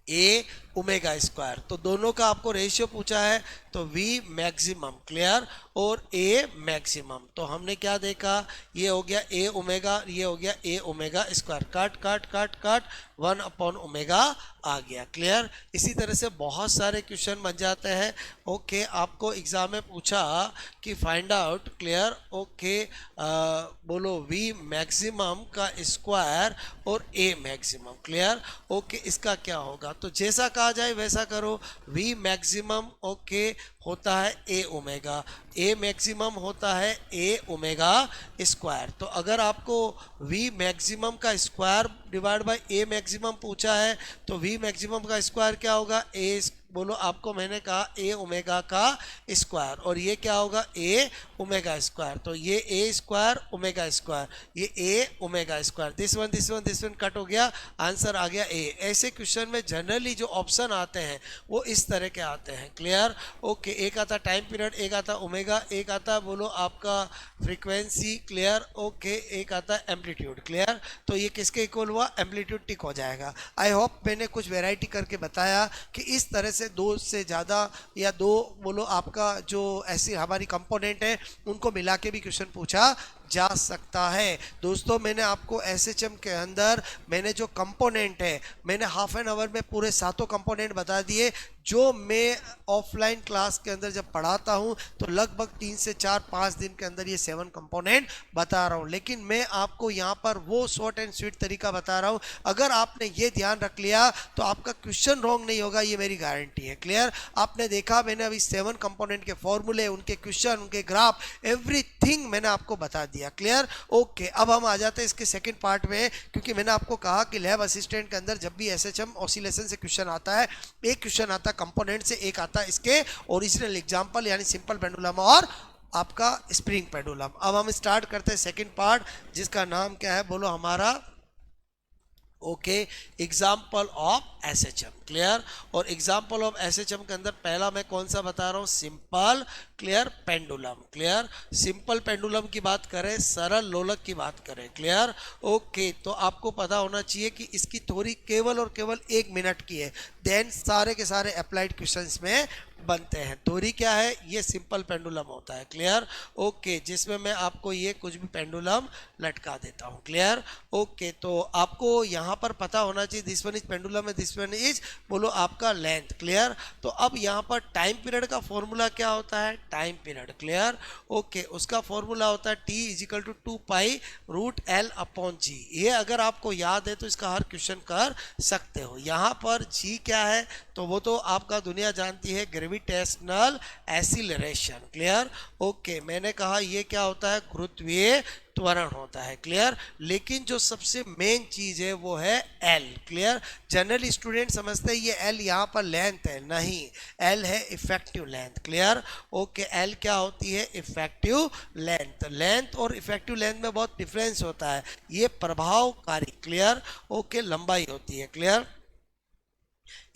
A ओमेगा स्क्वायर, तो दोनों का आपको रेशियो पूछा है तो V मैक्सिमम, क्लियर, और A मैक्सिमम, तो हमने क्या देखा, ये हो गया A ओमेगा, ये हो गया A ओमेगा स्क्वायर, काट काट काट काट 1 अपॉन ओमेगा आ गया, क्लियर। इसी तरह से बहुत सारे क्वेश्चन बन जाते हैं, ओके। आपको एग्जाम में पूछा कि फाइंड आउट, क्लियर, ओके, बोलो V मैक्सिमम का स्क्वायर और A मैक्सिमम, क्लियर, ओके, इसका क्या होगा, तो जैसा कहा जाए वैसा करो। V मैक्सिमम, ओके, होता है A ओमेगा, A मैक्सिमम होता है A ओमेगा स्क्वायर। तो अगर आपको V मैक्सिमम का square divide by A maximum पूछा है तो V मैक्सिमम का स्क्वायर क्या होगा, A, बोलो आपको मैंने कहा A ओमेगा का स्क्वायर, और ये क्या होगा A ओमेगा स्क्वायर, तो ये A स्क्वायर ओमेगा स्क्वायर, ये A omega square, this one cut हो गया, आंसर आ गया A। ऐसे क्वेश्चन में जनरली जो ऑप्शन आते हैं वो इस तरह के आते हैं, क्लियर, ओके। एक आता टाइम पीरियड, एक आता ओमेगा, एक आता बोलो आपका फ्रीक्वेंसी, क्लियर, ओके, एक आता एम्पलीट्यूड, क्लियर। तो ये किसके इक्वल हुआ, एम्पलीट्यूड टिक हो जाएगा। आई होप मैंने कुछ वेराइटी करके बताया कि इस तरह से 2 से ज़्यादा या 2 बोलो आपका जो ऐसी हमारी कंपोनेंट है उनको मिला के भी क्वेश्चन पूछा जा सकता है। दोस्तों मैंने आपको एसएचएम के अंदर मैंने जो कंपोनेंट है मैंने हाफ एन आवर में पूरे 7 कंपोनेंट बता दिए, जो मैं ऑफलाइन क्लास के अंदर जब पढ़ाता हूं तो लगभग 3 से 4-5 दिन के अंदर ये 7 कंपोनेंट बता रहा हूं। लेकिन मैं आपको यहां पर वो शॉर्ट एंड स्वीट तरीका बता रहा हूं, अगर आपने ये ध्यान रख लिया तो आपका क्वेश्चन रॉन्ग नहीं होगा, ये मेरी गारंटी है, क्लियर। आपने देखा मैंने अभी 7 कंपोनेंट के फॉर्मूले, उनके क्वेश्चन, उनके ग्राफ, एवरीथिंग मैंने आपको बता दिया। दिया। क्लियर? ओके, अब हम आ जाते हैं इसके सेकंड पार्ट में, क्योंकि मैंने आपको कहा कि लैब असिस्टेंट के अंदर जब भी एसएचएम ऑसिलेशन से क्वेश्चन आता है, एक क्वेश्चन आता है कंपोनेंट से, एक आता है इसके ओरिजिनल एग्जाम्पल यानी सिंपल पेंडुलम और आपका स्प्रिंग पेंडुलम। अब हम स्टार्ट करते हैं सेकंड पार्ट, जिसका नाम क्या है बोलो हमारा, okay, example of SHM. Clear? और एग्जाम्पल ऑफ एसएचएम के अंदर पहला मैं कौन सा बता रहा हूं, simple clear pendulum. Clear? Simple pendulum की बात करें, सरल लोलक की बात करें। क्लियर? ओके, तो आपको पता होना चाहिए कि इसकी थ्योरी केवल और केवल 1 मिनट की है, देन सारे के सारे अप्लाइड क्वेश्चंस में बनते हैं। थ्योरी क्या है, ये सिंपल पेंडुलम होता है। क्लियर? ओके, जिसमें मैं आपको ये कुछ भी पेंडुलम लटका देता हूँ। क्लियर? ओके, तो आपको यहाँ पर पता होना चाहिए दिस वन इज पेंडुलम है, दिस वन इज बोलो आपका लेंथ। क्लियर? तो अब यहाँ पर टाइम पीरियड का फॉर्मूला क्या होता है, टाइम पीरियड। क्लियर? ओके, उसका फॉर्मूला होता है T is equal to 2 pi root L upon g. ये अगर आपको याद है तो इसका हर क्वेश्चन कर सकते हो। यहाँ पर जी क्या है, तो वो तो आपका दुनिया जानती है, ग्रेविटेशनल एसिलरेशन। क्लियर? ओके, मैंने कहा ये क्या होता है, गुरुत्वीय त्वरण होता है। क्लियर? लेकिन जो सबसे मेन चीज है वो है एल। क्लियर? जनरल स्टूडेंट समझते हैं ये एल यहाँ पर लेंथ है, नहीं, एल है effective length. Clear? Okay, L क्या होती है, इफेक्टिव लेंथ। लेंथ और इफेक्टिव लेंथ में बहुत डिफरेंस होता है, ये प्रभावकारी, क्लियर, ओके, लंबाई होती है। क्लियर?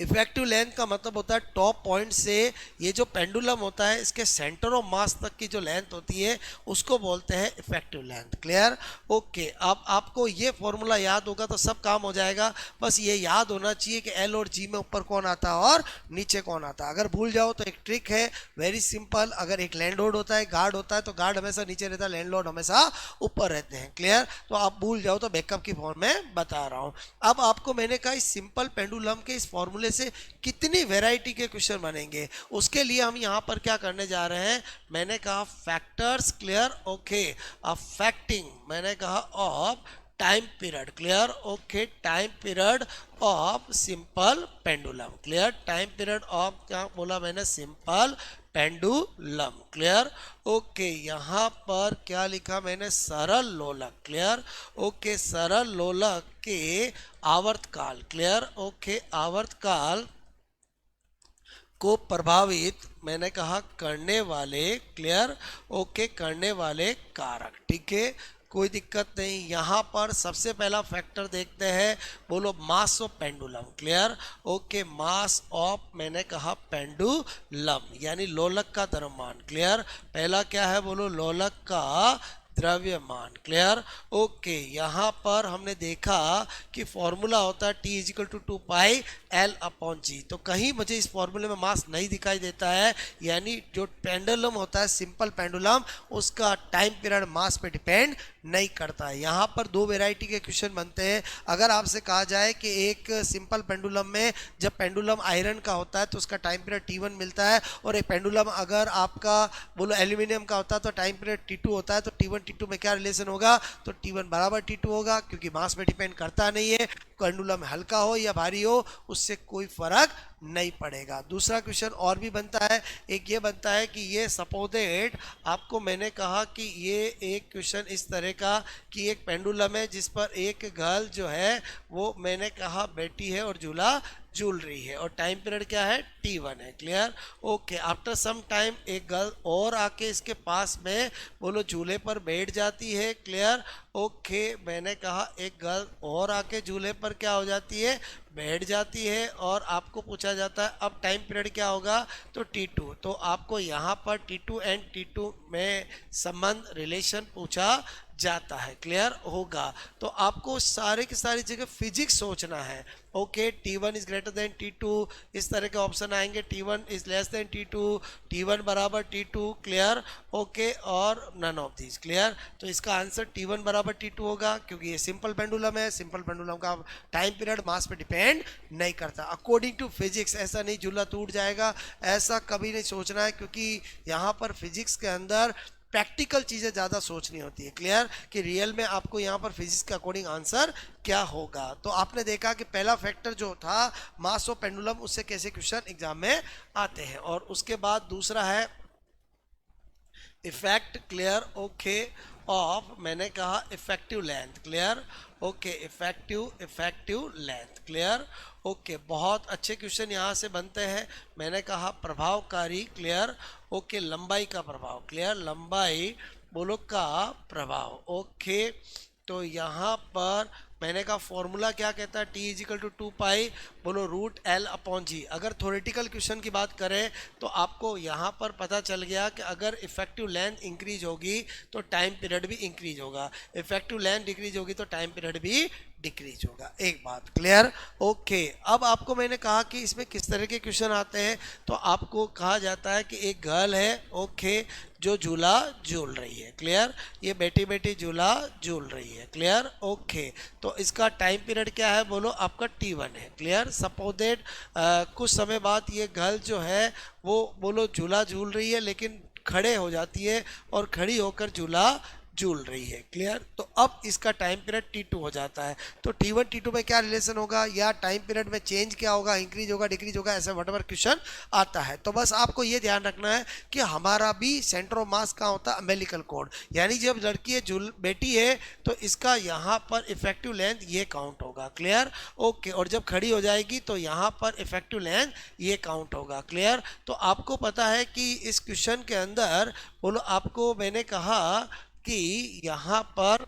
इफेक्टिव लेंथ का मतलब होता है टॉप पॉइंट से ये जो पेंडुलम होता है इसके सेंटर ऑफ मास तक की जो लेंथ होती है उसको बोलते हैं इफेक्टिव लेंथ। क्लियर? ओके, अब आपको ये फॉर्मूला याद होगा तो सब काम हो जाएगा। बस ये याद होना चाहिए कि एल और जी में ऊपर कौन आता है और नीचे कौन आता है। अगर भूल जाओ तो एक ट्रिक है, वेरी सिंपल, अगर एक लैंडलॉर्ड होता है, गार्ड होता है, तो गार्ड हमेशा नीचे रहता है, लैंडलॉर्ड हमेशा ऊपर रहते हैं। क्लियर? तो आप भूल जाओ तो बैकअप की फॉर्म में बता रहा हूं। अब आपको मैंने कहा इस सिंपल पेंडुलम के इस फॉर्मूले से कितनी वैरायटी के क्वेश्चन बनेंगे, उसके लिए हम यहां पर क्या करने जा रहे हैं, मैंने कहा फैक्टर्स। क्लियर? ओके, अफेक्टिंग, मैंने कहा of time period. Clear? Okay, time period of simple pendulum. Clear? Time period of क्या बोला मैंने, सिंपल पेंडुलम। क्लियर? ओके, यहां पर क्या लिखा मैंने, सरल लोलक। क्लियर? ओके, सरल लोलक के आवर्तकाल। क्लियर? ओके, आवर्तकाल को प्रभावित मैंने कहा करने वाले, क्लियर, ओके, करने वाले कारक। ठीक है, कोई दिक्कत नहीं। यहाँ पर सबसे पहला फैक्टर देखते हैं, बोलो mass of pendulum. Clear? Okay, mass of मैंने कहा पेंडुलम यानी लोलक का द्रव्यमान। क्लियर? पहला क्या है बोलो, लोलक का द्रव्यमान। क्लियर? ओके, यहाँ पर हमने देखा कि फॉर्मूला होता है T is equal to 2 pi L upon g. तो कहीं मुझे इस फॉर्मूले में मास नहीं दिखाई देता है, यानी जो पेंडुलम होता है सिंपल पेंडुलम उसका टाइम पीरियड मास पे डिपेंड नहीं करता है। यहाँ पर दो वेराइटी के क्वेश्चन बनते हैं। अगर आपसे कहा जाए कि एक सिंपल पेंडुलम में जब पेंडुलम आयरन का होता है तो उसका टाइम पीरियड T1 मिलता है, और एक पेंडुलम अगर आपका बोलो एल्यूमिनियम का होता है तो टाइम पीरियड T2 होता है। तो T1 T2 में क्या रिलेशन होगा, तो T1 बराबर T2 होगा, क्योंकि मास पे डिपेंड करता नहीं है। पेंडुलम हल्का हो या भारी हो उससे कोई फर्क नहीं पड़ेगा। दूसरा क्वेश्चन और भी बनता है, एक ये बनता है कि ये सपोजेड, आपको मैंने कहा कि ये एक क्वेश्चन इस तरह का कि एक पेंडुलम है जिस पर एक गर्ल जो है वो मैंने कहा बैठी है और झूला झूल रही है, और टाइम पीरियड क्या है, T1 है। Clear? Okay, after some time एक गर्ल और आके इसके पास में बोलो झूले पर बैठ जाती है। क्लियर? ओके, मैंने कहा एक गर्ल और आके झूले पर क्या हो जाती है, बैठ जाती है, और आपको पूछा जाता है अब टाइम पीरियड क्या होगा, तो T2। तो आपको यहाँ पर T2 एंड T2 में संबंध रिलेशन पूछा जाता है। क्लियर होगा? तो आपको सारे की सारी जगह फिजिक्स सोचना है। Okay, T1 is greater than T2, इस तरह के ऑप्शन आएंगे। T1 is less than T2, T1 बराबर T2। क्लियर? ओके, और नन ऑफ दीज। क्लियर? तो इसका आंसर T1 बराबर T2 होगा, क्योंकि ये सिंपल पेंडुलम है। सिंपल पेंडुलम का टाइम पीरियड मास पे डिपेंड नहीं करता अकॉर्डिंग टू फिजिक्स। ऐसा नहीं झूला टूट जाएगा, ऐसा कभी नहीं सोचना है, क्योंकि यहाँ पर फिजिक्स के अंदर प्रैक्टिकल चीज़ें ज़्यादा सोचनी होती है। क्लियर? कि रियल में आपको यहाँ पर फिजिक्स के अकॉर्डिंग आंसर क्या होगा। तो आपने देखा कि पहला फैक्टर जो था मास ऑफ पेंडुलम, उससे कैसे क्वेश्चन एग्जाम में आते हैं, और उसके बाद दूसरा है इफेक्ट क्लियर ओके ऑफ, मैंने कहा effective length clear okay, effective length clear okay. बहुत अच्छे क्वेश्चन यहाँ से बनते हैं। मैंने कहा प्रभावकारी क्लियर ओके, लंबाई का प्रभाव क्लियर, लंबाई बोलो का प्रभाव ओके। तो यहाँ पर मैंने कहा फॉर्मूला क्या कहता है, टी इजिकल टू 2 पाई बोलो रूट एल अपॉन जी। अगर थ्योरेटिकल क्वेश्चन की बात करें तो आपको यहाँ पर पता चल गया कि अगर इफेक्टिव लेंथ इंक्रीज होगी तो टाइम पीरियड भी इंक्रीज होगा, इफेक्टिव लेंथ डिक्रीज होगी तो टाइम पीरियड भी डिक्रीज होगा। एक बात क्लियर ओके। अब आपको मैंने कहा कि इसमें किस तरह के क्वेश्चन आते हैं, तो आपको कहा जाता है कि एक गर्ल है ओके जो झूला झूल रही है क्लियर, ये बेटी बेटी झूला झूल रही है क्लियर ओके। तो इसका टाइम पीरियड क्या है बोलो, आपका T1 है क्लियर। सपोज दैट कुछ समय बाद ये गर्ल जो है वो बोलो झूला झूल रही है लेकिन खड़े हो जाती है और खड़ी होकर झूला झूल रही है क्लियर। तो अब इसका टाइम पीरियड T2 हो जाता है। तो T1 T2 में क्या रिलेशन होगा, या टाइम पीरियड में चेंज क्या होगा, इंक्रीज होगा डिक्रीज होगा, ऐसा वटएवर क्वेश्चन आता है। तो बस आपको ये ध्यान रखना है कि हमारा भी सेंटर ऑफ मास कहाँ होता है, अम्बिलिकल कॉर्ड, यानी जब लड़की है बेटी है तो इसका यहाँ पर इफेक्टिव लेंथ ये काउंट होगा क्लियर ओके, और जब खड़ी हो जाएगी तो यहाँ पर इफेक्टिव लेंथ ये काउंट होगा क्लियर। तो आपको पता है कि इस क्वेश्चन के अंदर बोलो आपको मैंने कहा कि यहाँ पर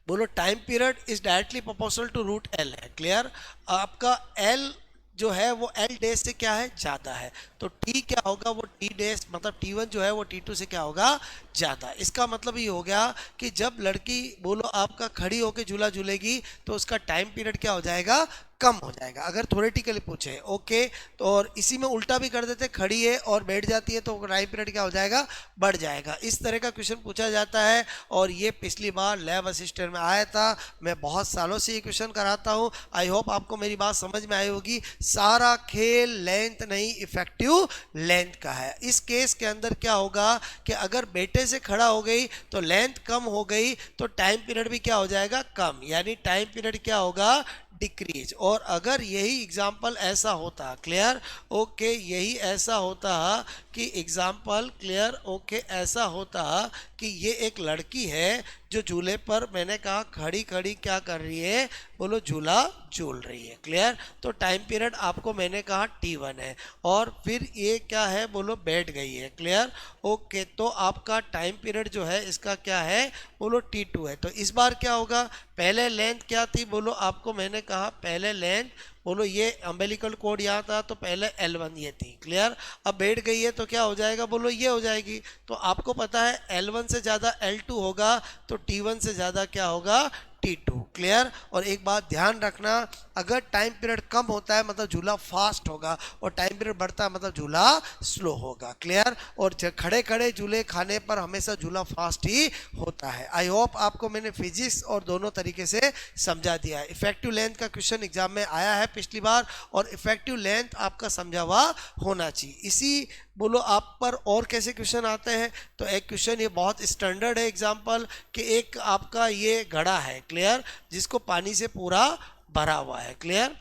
बोलो time period is directly proportional to root l है क्लियर। आपका एल जो है वो एल डेज से क्या है ज़्यादा है, तो टी क्या होगा वो टी डेज मतलब T1 जो है वो T2 से क्या होगा ज़्यादा। इसका मतलब ये हो गया कि जब लड़की बोलो आपका खड़ी होकर झूला झूलेगी तो उसका टाइम पीरियड क्या हो जाएगा, कम हो जाएगा, अगर थ्योरेटिकली पूछे ओके। तो और इसी में उल्टा भी कर देते, खड़ी है और बैठ जाती है तो टाइम पीरियड क्या हो जाएगा, बढ़ जाएगा। इस तरह का क्वेश्चन पूछा जाता है और ये पिछली बार लैब असिस्टेंट में आया था। मैं बहुत सालों से ये क्वेश्चन कराता हूँ, आई होप आपको मेरी बात समझ में आई होगी। सारा खेल लेंथ नहीं इफेक्टिव लेंथ का है। इस केस के अंदर क्या होगा कि अगर बेटे से खड़ा हो गई तो लेंथ कम हो गई तो टाइम पीरियड भी क्या हो जाएगा, कम, यानी टाइम पीरियड क्या होगा, डिक्रीज। और अगर यही एग्जाम्पल ऐसा होता क्लियर ओके, यही ऐसा होता कि एग्जाम्पल क्लियर ओके ऐसा होता कि ये एक लड़की है जो झूले पर मैंने कहा खड़ी खड़ी क्या कर रही है बोलो झूला झूल रही है क्लियर। तो टाइम पीरियड आपको मैंने कहा T1 है और फिर ये क्या है बोलो बैठ गई है क्लियर ओके। तो आपका टाइम पीरियड जो है इसका क्या है बोलो T2 है। तो इस बार क्या होगा, पहले लेंथ क्या थी बोलो आपको मैंने कहा पहले लेंथ बोलो ये अम्बिलिकल कॉर्ड यहाँ था तो पहले L1 ये थी क्लियर। अब बैठ गई है तो क्या हो जाएगा बोलो ये हो जाएगी। तो आपको पता है L1 से ज़्यादा L2 होगा तो T1 से ज़्यादा क्या होगा T2 क्लियर। और एक बात ध्यान रखना, अगर टाइम पीरियड कम होता है मतलब झूला फास्ट होगा और टाइम पीरियड बढ़ता है मतलब झूला स्लो होगा क्लियर। और खड़े खड़े झूले खाने पर हमेशा झूला फास्ट ही होता है। आई होप आपको मैंने फिजिक्स और दोनों तरीके से समझा दिया है। इफेक्टिव लेंथ का क्वेश्चन एग्जाम में आया है पिछली बार और इफेक्टिव लेंथ आपका समझा हुआ होना चाहिए। इसी बोलो आप पर और कैसे क्वेश्चन आते हैं, तो एक क्वेश्चन ये बहुत स्टैंडर्ड है एग्जाम्पल कि एक आपका ये घड़ा है क्लियर जिसको पानी से पूरा भरा हुआ है क्लियर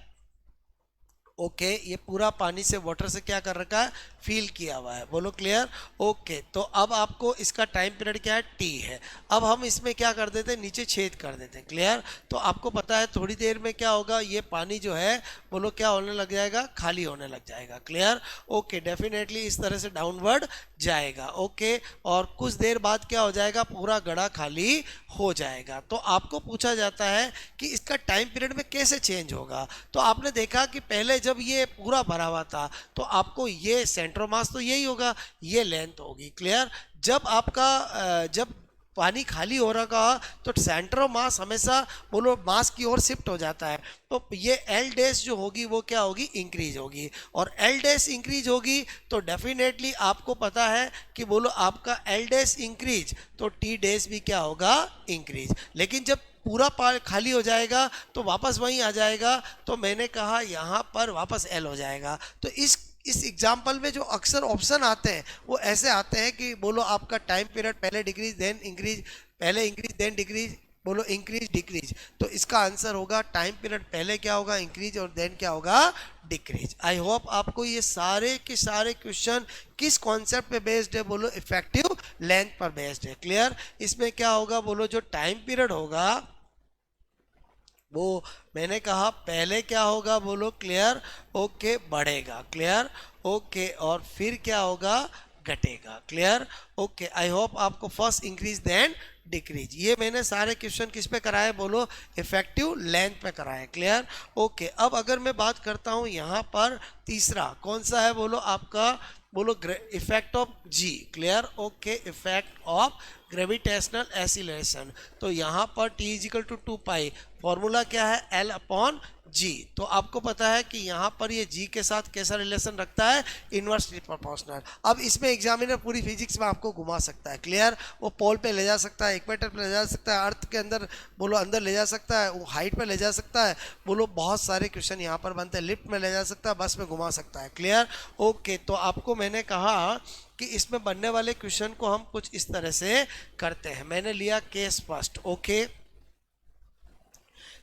ओके। ये पूरा पानी से वाटर से क्या कर रखा है, फिल किया हुआ है बोलो क्लियर ओके। तो अब आपको इसका टाइम पीरियड क्या है T है। अब हम इसमें क्या कर देते हैं, नीचे छेद कर देते हैं क्लियर। तो आपको पता है थोड़ी देर में क्या होगा, ये पानी जो है बोलो क्या होने लग जाएगा, खाली होने लग जाएगा क्लियर ओके। डेफिनेटली इस तरह से डाउनवर्ड जाएगा ओके। और कुछ देर बाद क्या हो जाएगा, पूरा घड़ा खाली हो जाएगा। तो आपको पूछा जाता है कि इसका टाइम पीरियड में कैसे चेंज होगा। तो आपने देखा कि पहले जब ये पूरा भरा हुआ था तो आपको ये सेंटर ऑफ मास तो यही होगा, ये लेंथ होगी क्लियर। जब आपका जब पानी खाली हो रहा तो सेंटर ऑफ मास हमेशा बोलो मास की ओर शिफ्ट हो जाता है। तो ये एल डैश जो होगी वो क्या होगी, इंक्रीज होगी। और एल डैश इंक्रीज होगी तो डेफिनेटली आपको पता है कि बोलो आपका एल डैश इंक्रीज तो टी डैश भी क्या होगा, इंक्रीज। लेकिन जब पूरा खाली हो जाएगा तो वापस वहीं आ जाएगा। तो मैंने कहा यहाँ पर वापस एल हो जाएगा। तो इस एग्जाम्पल में जो अक्सर ऑप्शन आते हैं वो ऐसे आते हैं कि बोलो आपका टाइम पीरियड पहले डिक्रीज देन इंक्रीज, पहले इंक्रीज देन डिक्रीज, बोलो इंक्रीज डिक्रीज, तो इसका आंसर होगा टाइम पीरियड पहले क्या होगा इंक्रीज और देन क्या होगा डिक्रीज। आई होप आपको ये सारे के सारे क्वेश्चन किस कॉन्सेप्ट पे बेस्ड है, बोलो इफेक्टिव लेंथ पर बेस्ड है। क्लियर? इसमें क्या होगा, बोलो जो टाइम पीरियड होगा वो मैंने कहा पहले क्या होगा, बोलो क्लियर, ओके बढ़ेगा, क्लियर, ओके, और फिर क्या होगा घटेगा। क्लियर? ओके, आई होप आपको फर्स्ट इंक्रीज देन डिक्रीज, ये मैंने सारे क्वेश्चन किस पे कराए, बोलो इफेक्टिव लेंथ पे कराए। क्लियर? ओके, अब अगर मैं बात करता हूं यहाँ पर तीसरा कौन सा है, बोलो आपका, बोलो effect of g. Clear? Okay, effect of gravitational acceleration, तो यहाँ पर T is equal to 2 pi, formula क्या है L अपॉन जी। तो आपको पता है कि यहाँ पर ये जी के साथ कैसा रिलेशन रखता है, इनवर्सली प्रोपोर्शनल। अब इसमें एग्जामिनर पूरी फिजिक्स में आपको घुमा सकता है। क्लियर? वो पोल पे ले जा सकता है, इक्वेटर पे ले जा सकता है, अर्थ के अंदर बोलो अंदर ले जा सकता है, वो हाइट पे ले जा सकता है, बोलो बहुत सारे क्वेश्चन यहाँ पर बनते हैं, लिफ्ट में ले जा सकता है, बस में घुमा सकता है। क्लियर? ओके, तो आपको मैंने कहा कि इसमें बनने वाले क्वेश्चन को हम कुछ इस तरह से करते हैं। मैंने लिया केस फर्स्ट। ओके,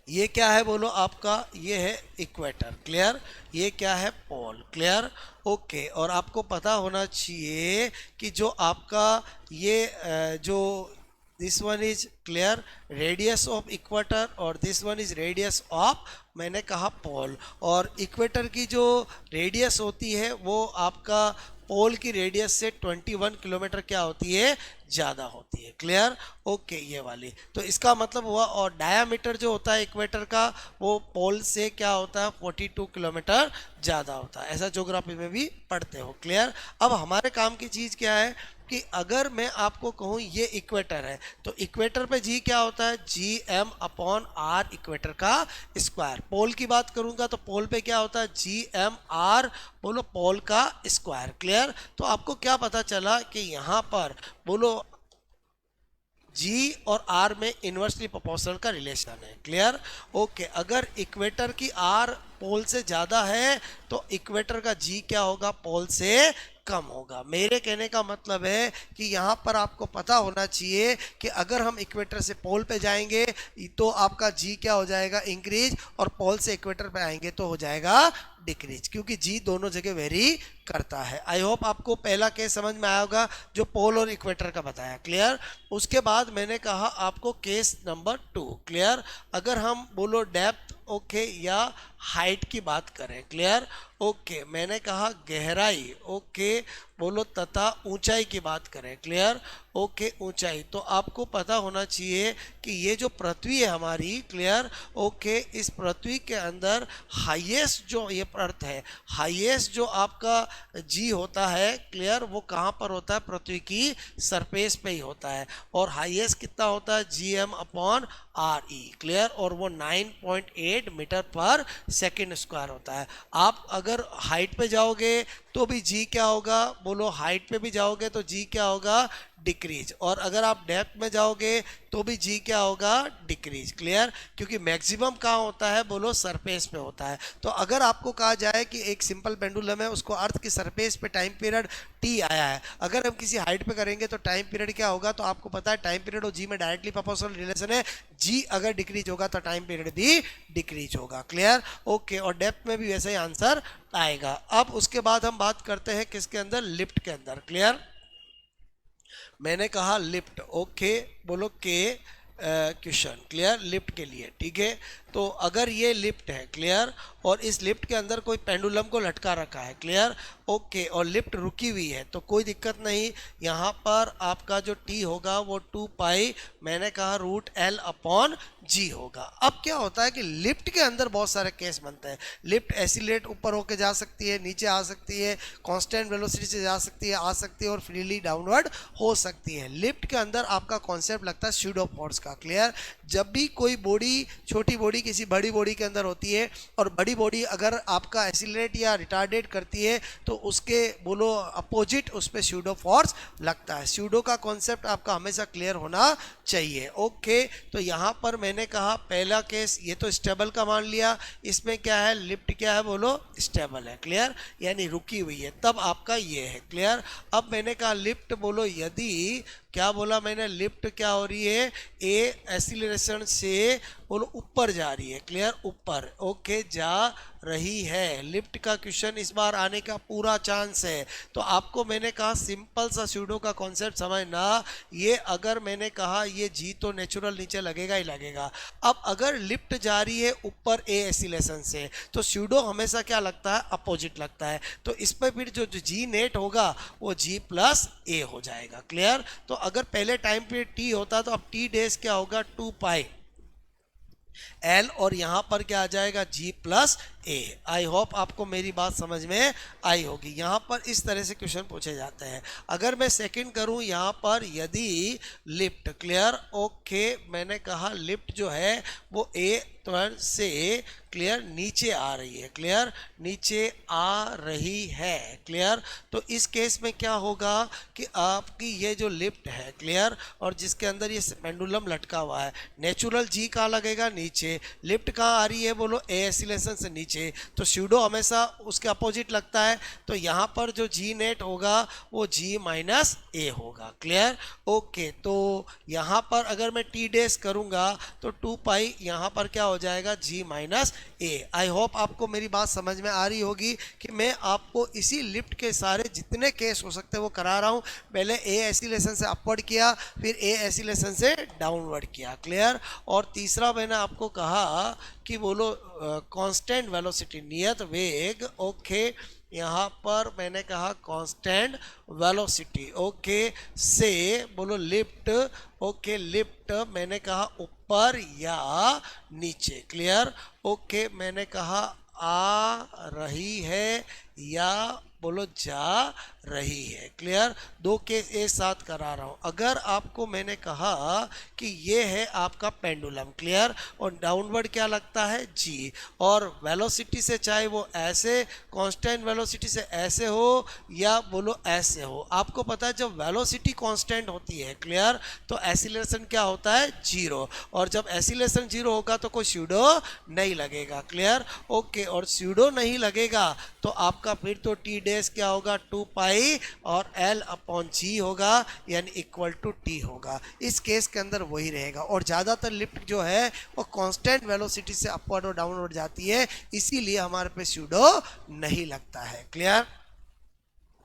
ये क्या है, बोलो आपका ये है इक्वेटर। क्लियर? ये क्या है, पोल। क्लियर? ओके, और आपको पता होना चाहिए कि जो आपका ये जो this one is clear radius of equator और this one is radius of, मैंने कहा पोल, और इक्वेटर की जो रेडियस होती है वो आपका पोल की रेडियस से 21 किलोमीटर क्या होती है, ज़्यादा होती है। क्लियर? ओके, ये वाली, तो इसका मतलब हुआ, और डायामीटर जो होता है इक्वेटर का वो पोल से क्या होता है 42 किलोमीटर ज़्यादा होता है, ऐसा ज्योग्राफी में भी पढ़ते हो। क्लियर? अब हमारे काम की चीज़ क्या है कि अगर मैं आपको कहूँ ये इक्वेटर है, तो इक्वेटर पे जी क्या होता है, जी एम अपॉन आर इक्वेटर का स्क्वायर। पोल की बात करूंगा तो पोल पे क्या होता है, जी एम आर, बोलो पोल का स्क्वायर। क्लियर? तो आपको क्या पता चला कि यहाँ पर बोलो G और R में इन्वर्सली प्रोपोर्शनल का रिलेशन है। क्लियर? ओके, अगर इक्वेटर की R पोल से ज़्यादा है तो इक्वेटर का G क्या होगा, पोल से कम होगा। मेरे कहने का मतलब है कि यहाँ पर आपको पता होना चाहिए कि अगर हम इक्वेटर से पोल पे जाएंगे तो आपका जी क्या हो जाएगा, इंक्रीज, और पोल से इक्वेटर पे आएंगे तो हो जाएगा डिक्रीज, क्योंकि जी दोनों जगह वेरी करता है। आई होप आपको पहला केस समझ में आया होगा जो पोल और इक्वेटर का बताया। क्लियर? उसके बाद मैंने कहा आपको केस नंबर 2। क्लियर? अगर हम बोलो डेप्थ ओके या हाइट की बात करें। क्लियर? ओके, मैंने कहा गहराई ओके बोलो तथा ऊंचाई की बात करें। क्लियर? ओके, ऊंचाई, तो आपको पता होना चाहिए कि ये जो पृथ्वी है हमारी, क्लियर, ओके, इस पृथ्वी के अंदर हाईएस्ट जो ये अर्थ है, हाईएस्ट जो आपका जी होता है, क्लियर, वो कहाँ पर होता है, पृथ्वी की सरफेस पे ही होता है, और हाईएस्ट कितना होता है, जी M upon R E. Clear? और वो 9.8 मीटर पर सेकेंड स्क्वायर होता है। आप अगर हाइट पे जाओगे तो भी जी क्या होगा, बोलो हाइट पे भी जाओगे तो जी क्या होगा, डिक्रीज, और अगर आप डेप्थ में जाओगे तो भी जी क्या होगा, डिक्रीज। क्लियर? क्योंकि मैक्सिमम कहाँ होता है, बोलो सरफेस पे होता है। तो अगर आपको कहा जाए कि एक सिंपल पेंडुलम है, उसको अर्थ की सरफेस पे टाइम पीरियड टी आया है, अगर हम किसी हाइट पे करेंगे तो टाइम पीरियड क्या होगा, तो आपको पता है टाइम पीरियड और जी में डायरेक्टली प्रोपोर्शनल रिलेशन है, जी अगर डिक्रीज होगा तो टाइम पीरियड भी डिक्रीज होगा। क्लियर? ओके, और डेप्थ में भी वैसे ही आंसर आएगा। अब उसके बाद हम बात करते हैं किसके अंदर, लिफ्ट के अंदर। क्लियर? मैंने कहा लिफ्ट, ओके, बोलो के क्वेश्चन। क्लियर? लिफ्ट के लिए, ठीक है, तो अगर ये लिफ्ट है, क्लियर, और इस लिफ्ट के अंदर कोई पेंडुलम को लटका रखा है, क्लियर, ओके, और लिफ्ट रुकी हुई है तो कोई दिक्कत नहीं, यहाँ पर आपका जो टी होगा वो 2 पाई, मैंने कहा रूट एल अपॉन जी होगा। अब क्या होता है कि लिफ्ट के अंदर बहुत सारे केस बनते हैं। लिफ्ट एसिलेट ऊपर होके जा सकती है, नीचे आ सकती है, कांस्टेंट वेलोसिटी से जा सकती है, आ सकती है, और फ्रीली डाउनवर्ड हो सकती है। लिफ्ट के अंदर आपका कॉन्सेप्ट लगता है स्यूडो फोर्स का। क्लियर? जब भी कोई बॉडी छोटी बॉडी किसी बड़ी बॉडी के अंदर होती है और बड़ी बॉडी अगर आपका एक्सीलरेट या रिटार्डेट करती है तो उसके बोलो अपोजिट उस पर स्यूडो फोर्स लगता है। स्यूडो का कॉन्सेप्ट आपका हमेशा क्लियर होना चाहिए। ओके, तो यहाँ पर मैंने कहा पहला केस ये तो स्टेबल का मान लिया, इसमें क्या है लिफ्ट क्या है बोलो स्टेबल है, क्लियर, यानी रुकी हुई है, तब आपका ये है, क्लियर। अब मैंने कहा लिफ्ट बोलो यदि क्या बोला मैंने, लिफ्ट क्या हो रही है, ए एक्सीलरेशन से बोलो ऊपर जा रही है, क्लियर, ऊपर, ओके, जा रही है। लिफ्ट का क्वेश्चन इस बार आने का पूरा चांस है। तो आपको मैंने कहा सिंपल सा स्यूडो का कॉन्सेप्ट समझना, ये अगर मैंने कहा ये जी तो नेचुरल नीचे लगेगा ही लगेगा। अब अगर लिफ्ट जा रही है ऊपर ए एक्सीलरेशन से तो स्यूडो हमेशा क्या लगता है, अपोजिट लगता है। तो इस पर फिर जो जी नेट होगा वो जी प्लस ए हो जाएगा, क्लियर। तो अगर पहले टाइम पे टी होता तो अब टी डेज क्या होगा 2 पाई एल और यहाँ पर क्या आ जाएगा जी प्लस ए। आई होप आपको मेरी बात समझ में आई होगी। यहाँ पर इस तरह से क्वेश्चन पूछे जाते हैं। अगर मैं सेकंड करूँ यहाँ पर यदि लिफ्ट, क्लियर, ओके, मैंने कहा लिफ्ट जो है वो ए से क्लियर नीचे आ रही है, क्लियर, नीचे आ रही है, क्लियर। तो इस केस में क्या होगा कि आपकी ये जो लिफ्ट है, क्लियर, और जिसके अंदर ये पेंडुलम लटका हुआ है, नेचुरल जी कहाँ लगेगा, नीचे। लिफ्ट कहाँ आ रही है बोलो ए एक्सीलरेशन से नीचे, तो स्यूडो हमेशा उसके अपोजिट लगता है। तो यहाँ पर जो जी नेट होगा वो जी माइनस ए होगा, क्लियर, ओके। तो यहाँ पर अगर मैं टी डेज करूँगा तो 2 पाई यहाँ पर क्या हो जाएगा जी माइनस ए। आई होप आपको मेरी बात समझ में आ रही होगी कि मैं आपको इसी लिफ्ट के सारे जितने केस हो सकते हैं वो करा रहा हूँ। पहले ए एक्सीलरेशन से अपवर्ड किया, फिर ए एक्सीलरेशन से डाउनवर्ड किया, क्लियर। और तीसरा मैंने आपको कहा कि बोलो कांस्टेंट वेलोसिटी, नियत वेग, ओके, यहाँ पर मैंने कहा कांस्टेंट वेलोसिटी, ओके, से बोलो लिफ्ट, ओके, लिफ्ट मैंने कहा ऊपर या नीचे, क्लियर, ओके, मैंने कहा आ रही है या बोलो जा रही है, क्लियर। 2 केस एक साथ करा रहा हूँ। अगर आपको मैंने कहा कि ये है आपका पेंडुलम, क्लियर, और डाउनवर्ड क्या लगता है जी, और वेलोसिटी से चाहे वो ऐसे कांस्टेंट वेलोसिटी से ऐसे हो या बोलो ऐसे हो, आपको पता है जब वेलोसिटी कांस्टेंट होती है, क्लियर, तो एक्सीलरेशन क्या होता है 0, और जब एक्सीलरेशन 0 होगा तो कोई स्यूडो नहीं लगेगा, क्लियर, ओके। और स्यूडो नहीं लगेगा तो आपका फिर तो टी डेज क्या होगा 2 पाई और एल अपॉन जी होगा, यानी इक्वल टू टी होगा। इस केस के अंदर वही रहेगा। और ज़्यादातर लिफ्ट जो है वो कांस्टेंट वेलोसिटी से अपवर्ड और डाउनवर्ड जाती है, इसीलिए हमारे पे स्यूडो नहीं लगता है, क्लियर।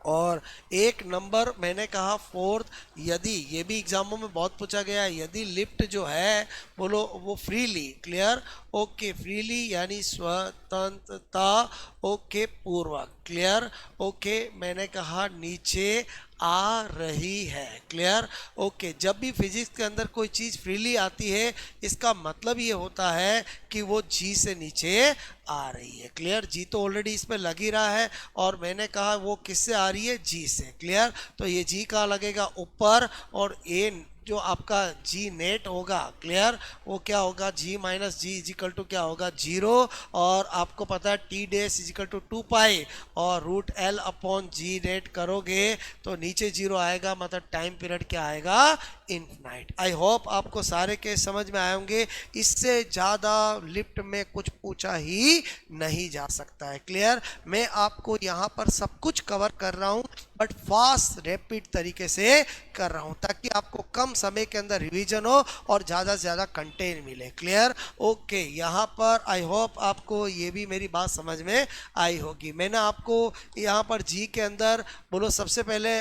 और एक नंबर मैंने कहा फोर्थ, यदि, ये भी एग्जामों में बहुत पूछा गया है, यदि लिफ्ट जो है बोलो वो फ्रीली, क्लियर, ओके, फ्रीली यानी स्वतंत्रता, ओके, पूर्वक, क्लियर, ओके, मैंने कहा नीचे आ रही है, क्लियर, ओके। जब भी फिजिक्स के अंदर कोई चीज़ फ्रीली आती है इसका मतलब ये होता है कि वो जी से नीचे आ रही है, क्लियर। जी तो ऑलरेडी इसमें लग ही रहा है और मैंने कहा वो किससे आ रही है, जी से, क्लियर। तो ये जी कहाँ लगेगा, ऊपर, और ए जो आपका जी नेट होगा, क्लियर, वो क्या होगा जी माइनस जी इजिकल टू क्या होगा 0, और आपको पता है टी डेस इजिकल टू 2 पाई और रूट एल अपॉन जी नेट करोगे तो नीचे 0 आएगा, मतलब टाइम पीरियड क्या आएगा, इनफिनाइट। आई होप आपको सारे केस समझ में आए होंगे। इससे ज़्यादा लिफ्ट में कुछ पूछा ही नहीं जा सकता है, क्लियर। मैं आपको यहाँ पर सब कुछ कवर कर रहा हूँ बट फास्ट रैपिड तरीके से कर रहा हूँ ताकि आपको कम समय के अंदर रिवीजन हो और ज़्यादा से ज़्यादा कंटेंट मिले, क्लियर, ओके। यहाँ पर आई होप आपको ये भी मेरी बात समझ में आई होगी। मैंने आपको यहाँ पर जी के अंदर बोलो सबसे पहले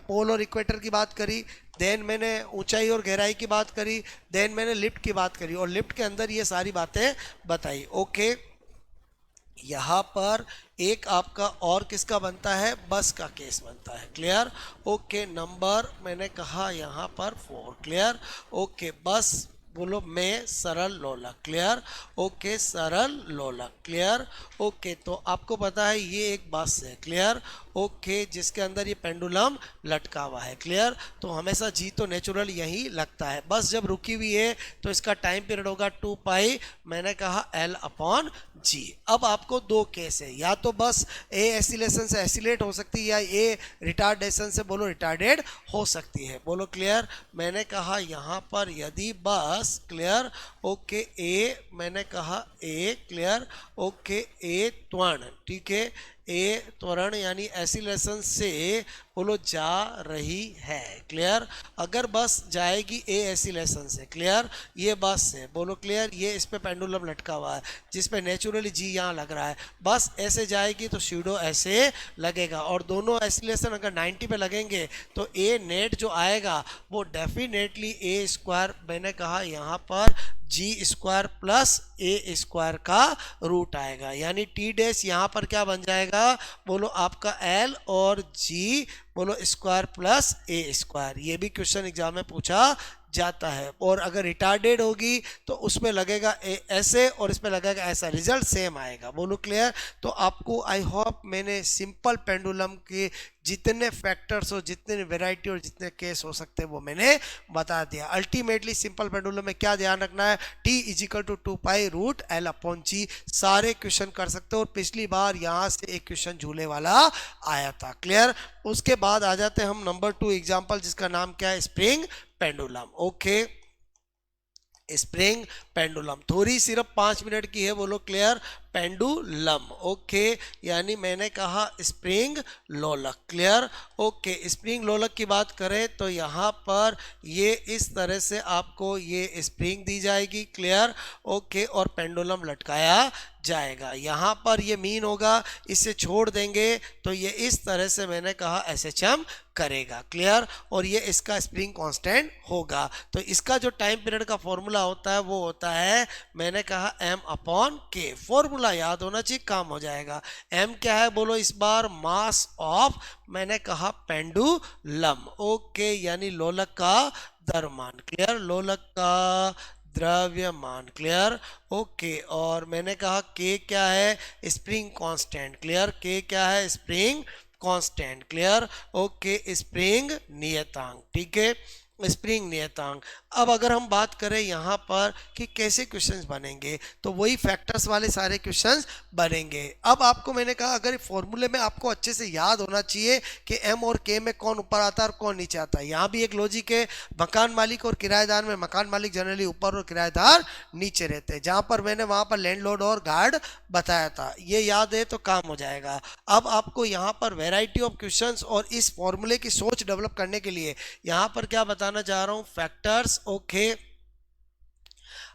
पोल और इक्वेटर की बात करी, देन मैंने ऊंचाई और गहराई की बात करी, देन मैंने लिफ्ट की बात करी और लिफ्ट के अंदर ये सारी बातें बताई, ओके। यहाँ पर एक आपका और किसका बनता है, बस का केस बनता है, क्लियर, ओके। नंबर मैंने कहा यहाँ पर 4, क्लियर, ओके। बस बोलो में सरल लोलक, क्लियर, ओके, सरल लोलक, क्लियर, ओके। तो आपको पता है ये एक बस है, क्लियर, ओके, जिसके अंदर ये पेंडुलम लटका हुआ है। क्लियर? तो हमेशा जी तो नेचुरल यही लगता है, बस जब रुकी हुई है तो इसका टाइम पीरियड होगा 2 पाई, मैंने कहा L अपॉन जी। अब आपको दो केस है, या तो बस ए एसिलेशन से एसिलेट हो सकती है, या ए रिटार्डेशन से बोलो रिटार्डेड हो सकती है। बोलो क्लियर? मैंने कहा यहाँ पर यदि बस क्लियर ओके ए, मैंने कहा ए क्लियर ओके ए त्वरण, ठीक है, ए त्वरण यानी एसिलेशन से बोलो जा रही है। क्लियर? अगर बस जाएगी ए एसिलेशन से, क्लियर, ये बस है, बोलो क्लियर, ये इस पे पेंडुलम लटका हुआ है जिसपे नेचुरली जी यहाँ लग रहा है, बस ऐसे जाएगी तो स्यूडो ऐसे लगेगा, और दोनों एसिलेशन अगर 90 पे लगेंगे तो ए नेट जो आएगा वो डेफिनेटली ए स्क्वायर, मैंने कहा यहाँ पर जी स्क्वायर प्लस ए स्क्वायर का रूट आएगा, यानी टी डैश यहाँ पर क्या बन जाएगा, बोलो आपका एल और जी बोलो स्क्वायर प्लस ए स्क्वायर। ये भी क्वेश्चन एग्जाम में पूछा जाता है। और अगर रिटार्डेड होगी तो उसमें लगेगा ऐसे और इसमें लगेगा ऐसा, रिजल्ट सेम आएगा। बोलो क्लियर? तो आपको आई होप मैंने सिंपल पेंडुलम के जितने फैक्टर्स और जितने वैरायटी और जितने केस हो सकते हैं वो मैंने बता दिया। अल्टीमेटली सिंपल पेंडुलम में क्या ध्यान रखना है, T is equal to 2 pi root L upon g. सारे क्वेश्चन कर सकते हो, और पिछली बार यहाँ से एक क्वेश्चन झूले वाला आया था। क्लियर? उसके बाद आ जाते हैं हम नंबर 2 एग्जाम्पल, जिसका नाम क्या है, spring pendulum. Okay, spring pendulum थोड़ी सिर्फ 5 मिनट की है। बोलो क्लियर? पेंडुलम ओके, यानी मैंने कहा स्प्रिंग लोलक। क्लियर? ओके, स्प्रिंग लोलक की बात करें तो यहाँ पर ये इस तरह से आपको ये स्प्रिंग दी जाएगी। क्लियर? ओके, और पेंडुलम लटकाया जाएगा। यहाँ पर ये मीन होगा, इसे छोड़ देंगे तो ये इस तरह से मैंने कहा SHM करेगा। क्लियर? और ये इसका स्प्रिंग कांस्टेंट होगा। तो इसका जो टाइम पीरियड का फॉर्मूला होता है वो होता है, मैंने कहा M अपॉन K। फॉर्मूला याद होना चाहिए, काम हो जाएगा। M क्या है बोलो इस बार, मास ऑफ, मैंने कहा पेंडुलम। ओके, यानी लोलक का द्रव्यमान। क्लियर? लोलक का द्रव्यमान। क्लियर? ओके, और मैंने कहा K क्या है, स्प्रिंग कांस्टेंट। क्लियर? K क्या है, spring constant. Clear? Okay, spring नियतांक। ठीक है, स्प्रिंग नियतांक। अब अगर हम बात करें यहाँ पर कि कैसे क्वेश्चंस बनेंगे, तो वही फैक्टर्स वाले सारे क्वेश्चंस बनेंगे। अब आपको मैंने कहा अगर फॉर्मूले में आपको अच्छे से याद होना चाहिए कि M और K में कौन ऊपर आता है और कौन नीचे आता है। यहाँ भी एक लॉजिक है, मकान मालिक और किराएदार में मकान मालिक जनरली ऊपर और किराएदार नीचे रहते हैं। जहाँ पर मैंने वहाँ पर लैंडलॉर्ड और गार्ड बताया था, ये याद है तो काम हो जाएगा। अब आपको यहाँ पर वेराइटी ऑफ क्वेश्चंस और इस फॉर्मूले की सोच डेवलप करने के लिए यहाँ पर क्या बताना चाह रहा हूँ, factors okay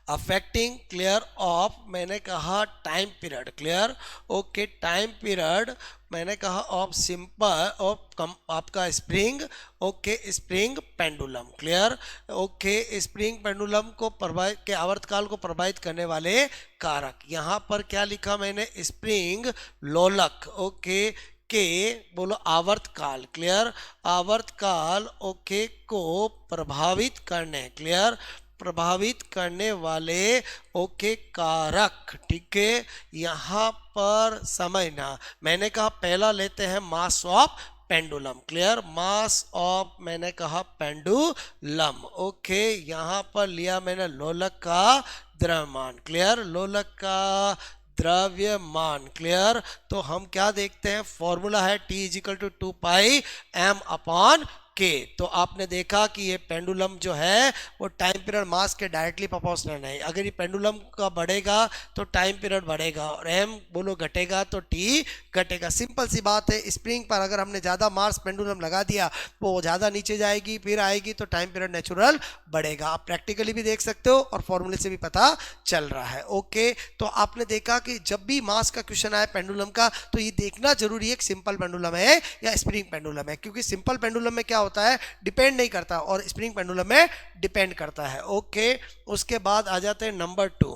affecting clear of, मैंने कहा time period. Clear? Okay, time period मैंने कहा ऑफ सिंपल ऑफ आपका spring okay spring pendulum. Clear? Okay, spring pendulum को प्रभावित के आवर्तकाल को प्रभावित करने वाले कारक। यहाँ पर क्या लिखा मैंने, स्प्रिंग लोलक ओके के बोलो आवर्तकाल। क्लियर? आवर्तकाल ओके को प्रभावित करने, क्लियर, प्रभावित करने वाले ओके कारक। ठीक है, यहाँ पर समझना, मैंने कहा पहला लेते हैं mass of pendulum. Clear? Mass of मैंने कहा पेंडुलम। ओके, यहाँ पर लिया मैंने लोलक का द्रव्यमान। क्लियर? लोलक का द्रव्यमान। क्लियर? तो हम क्या देखते हैं, फॉर्मूला है T is equal to 2 pi M upon K। तो आपने देखा कि ये पेंडुलम जो है वो टाइम पीरियड मास के डायरेक्टली प्रोपोर्शनल है। अगर ये पेंडुलम का बढ़ेगा तो टाइम पीरियड बढ़ेगा, और M बोलो घटेगा तो T घटेगा। सिंपल सी बात है। स्प्रिंग पर अगर हमने ज़्यादा मास पेंडुलम लगा दिया वो ज़्यादा नीचे जाएगी, फिर आएगी तो टाइम पीरियड नेचुरल बढ़ेगा। आप प्रैक्टिकली भी देख सकते हो और फॉर्मूले से भी पता चल रहा है। ओके, तो आपने देखा कि जब भी मास का क्वेश्चन आए पेंडुलम का तो ये देखना जरूरी है कि सिंपल पेंडुलम है या स्प्रिंग पेंडुलम है, क्योंकि सिंपल पेंडुलम में क्या होता है, डिपेंड नहीं करता, और स्प्रिंग पेंडुलम में डिपेंड करता है। ओके, उसके बाद आ जाते हैं नंबर 2।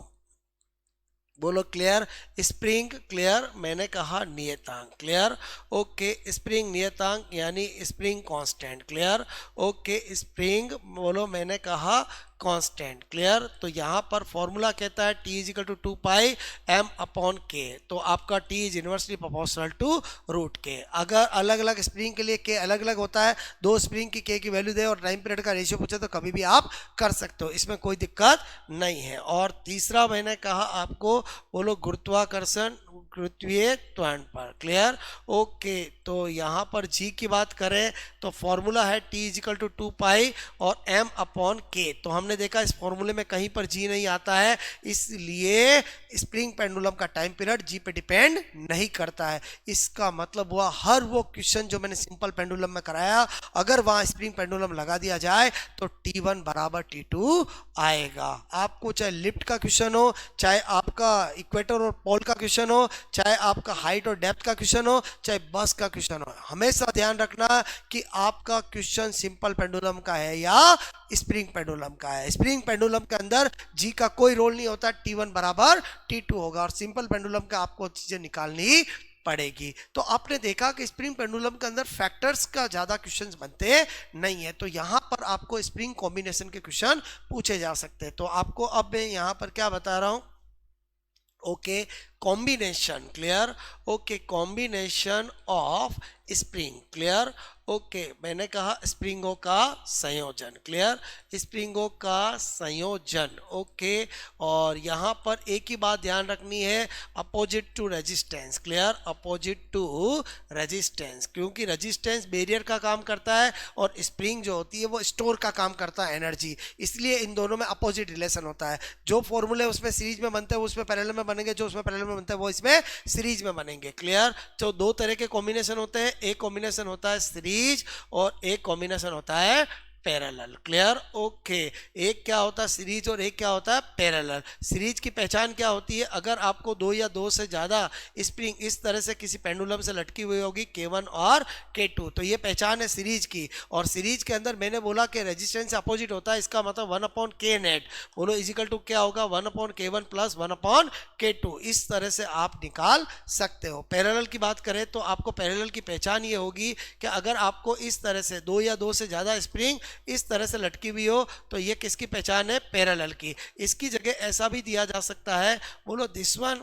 बोलो क्लियर? स्प्रिंग क्लियर मैंने कहा नियतांक। क्लियर? ओके, स्प्रिंग नियतांक यानी spring constant. Clear? Okay, spring बोलो मैंने कहा कांस्टेंट। क्लियर। तो यहाँ पर फॉर्मूला कहता है t is equal to 2 pi m upon k। तो आपका t is inversely proportional to root k। अगर अलग अलग स्प्रिंग के लिए k अलग अलग होता है, दो स्प्रिंग की k की वैल्यू दे और टाइम पीरियड का रेशियो पूछे तो कभी भी आप कर सकते हो, इसमें कोई दिक्कत नहीं है। और तीसरा मैंने कहा आपको बोलो गुरुत्वाकर्षण गुरुत्वीय त्वरण पर। क्लियर। ओके। तो यहाँ पर g की बात करें तो फॉर्मूला है t इजिकल टू 2 पाई और m अपॉन k। तो हमने देखा इस फॉर्मूले में कहीं पर g नहीं आता है, इसलिए स्प्रिंग पेंडुलम का टाइम पीरियड g पे डिपेंड नहीं करता है। इसका मतलब हुआ हर वो क्वेश्चन जो मैंने सिंपल पेंडुलम में कराया, अगर वहां स्प्रिंग पेंडुलम लगा दिया जाए तो t1 बराबर t2 आएगा। आपको चाहे लिफ्ट का क्वेश्चन हो, चाहे आपका इक्वेटर और पोल का क्वेश्चन हो, चाहे आपका हाइट और डेप्थ का क्वेश्चन हो, चाहे बस का क्वेश्चन हो, हमेशा ध्यान रखना कि आपका क्वेश्चन सिंपल पेंडुलम का है या स्प्रिंग पेंडुलम का है। स्प्रिंग पेंडुलम के अंदर जी का कोई रोल नहीं होता, t1 बराबर t2 होगा, और सिंपल पेंडुलम का आपको चीजें निकालनी पड़ेगी। तो आपने देखा कि स्प्रिंग पेंडुलम के अंदर फैक्टर्स का ज्यादा क्वेश्चंस बनते नहीं है, तो यहां पर आपको स्प्रिंग कॉम्बिनेशन के क्वेश्चन पूछे जा सकते हैं। तो आपको अब मैं यहां पर क्या बता रहा हूं, okay, combination. Clear. Okay, combination of spring. Clear. Okay, मैंने कहा स्प्रिंगों का संयोजन। क्लियर। स्प्रिंगों का संयोजन। ओके, और यहाँ पर एक ही बात ध्यान रखनी है, opposite to resistance. Clear. Opposite to resistance, क्योंकि रेजिस्टेंस बैरियर का काम करता है और स्प्रिंग जो होती है वो स्टोर का काम करता है एनर्जी, इसलिए इन दोनों में अपोजिट रिलेशन होता है। जो फॉर्मूले उसमें सीरीज में बनते हैं वो उसमें पैरेलल में बनेंगे, जो उसमें पैरेलल में बनते हैं वो इसमें सीरीज में बनेंगे। क्लियर। तो दो तरह के कॉम्बिनेशन होते हैं, एक कॉम्बिनेशन होता है सीरीज और एक कॉम्बिनेशन होता है पैरेलल। क्लियर। ओके, एक क्या होता है सीरीज और एक क्या होता है पैरेलल। सीरीज की पहचान क्या होती है, अगर आपको दो या दो से ज्यादा स्प्रिंग इस तरह से किसी पेंडुलम से लटकी हुई होगी K1 और K2, तो ये पहचान है सीरीज की। और सीरीज के अंदर मैंने बोला कि रेजिस्टेंस से अपोजिट होता है, इसका मतलब 1 अपॉन K नेट बोलो इजिकल टू क्या होगा, 1 upon K1 plus 1 upon K2। इस तरह से आप निकाल सकते हो। पैरेलल की बात करें तो आपको पैरेलल की पहचान ये होगी कि अगर आपको इस तरह से दो या दो से ज्यादा स्प्रिंग इस तरह से लटकी हुई हो तो ये किसकी पहचान है, पैरेलल की। इसकी जगह ऐसा भी दिया जा सकता है, बोलो दिस वन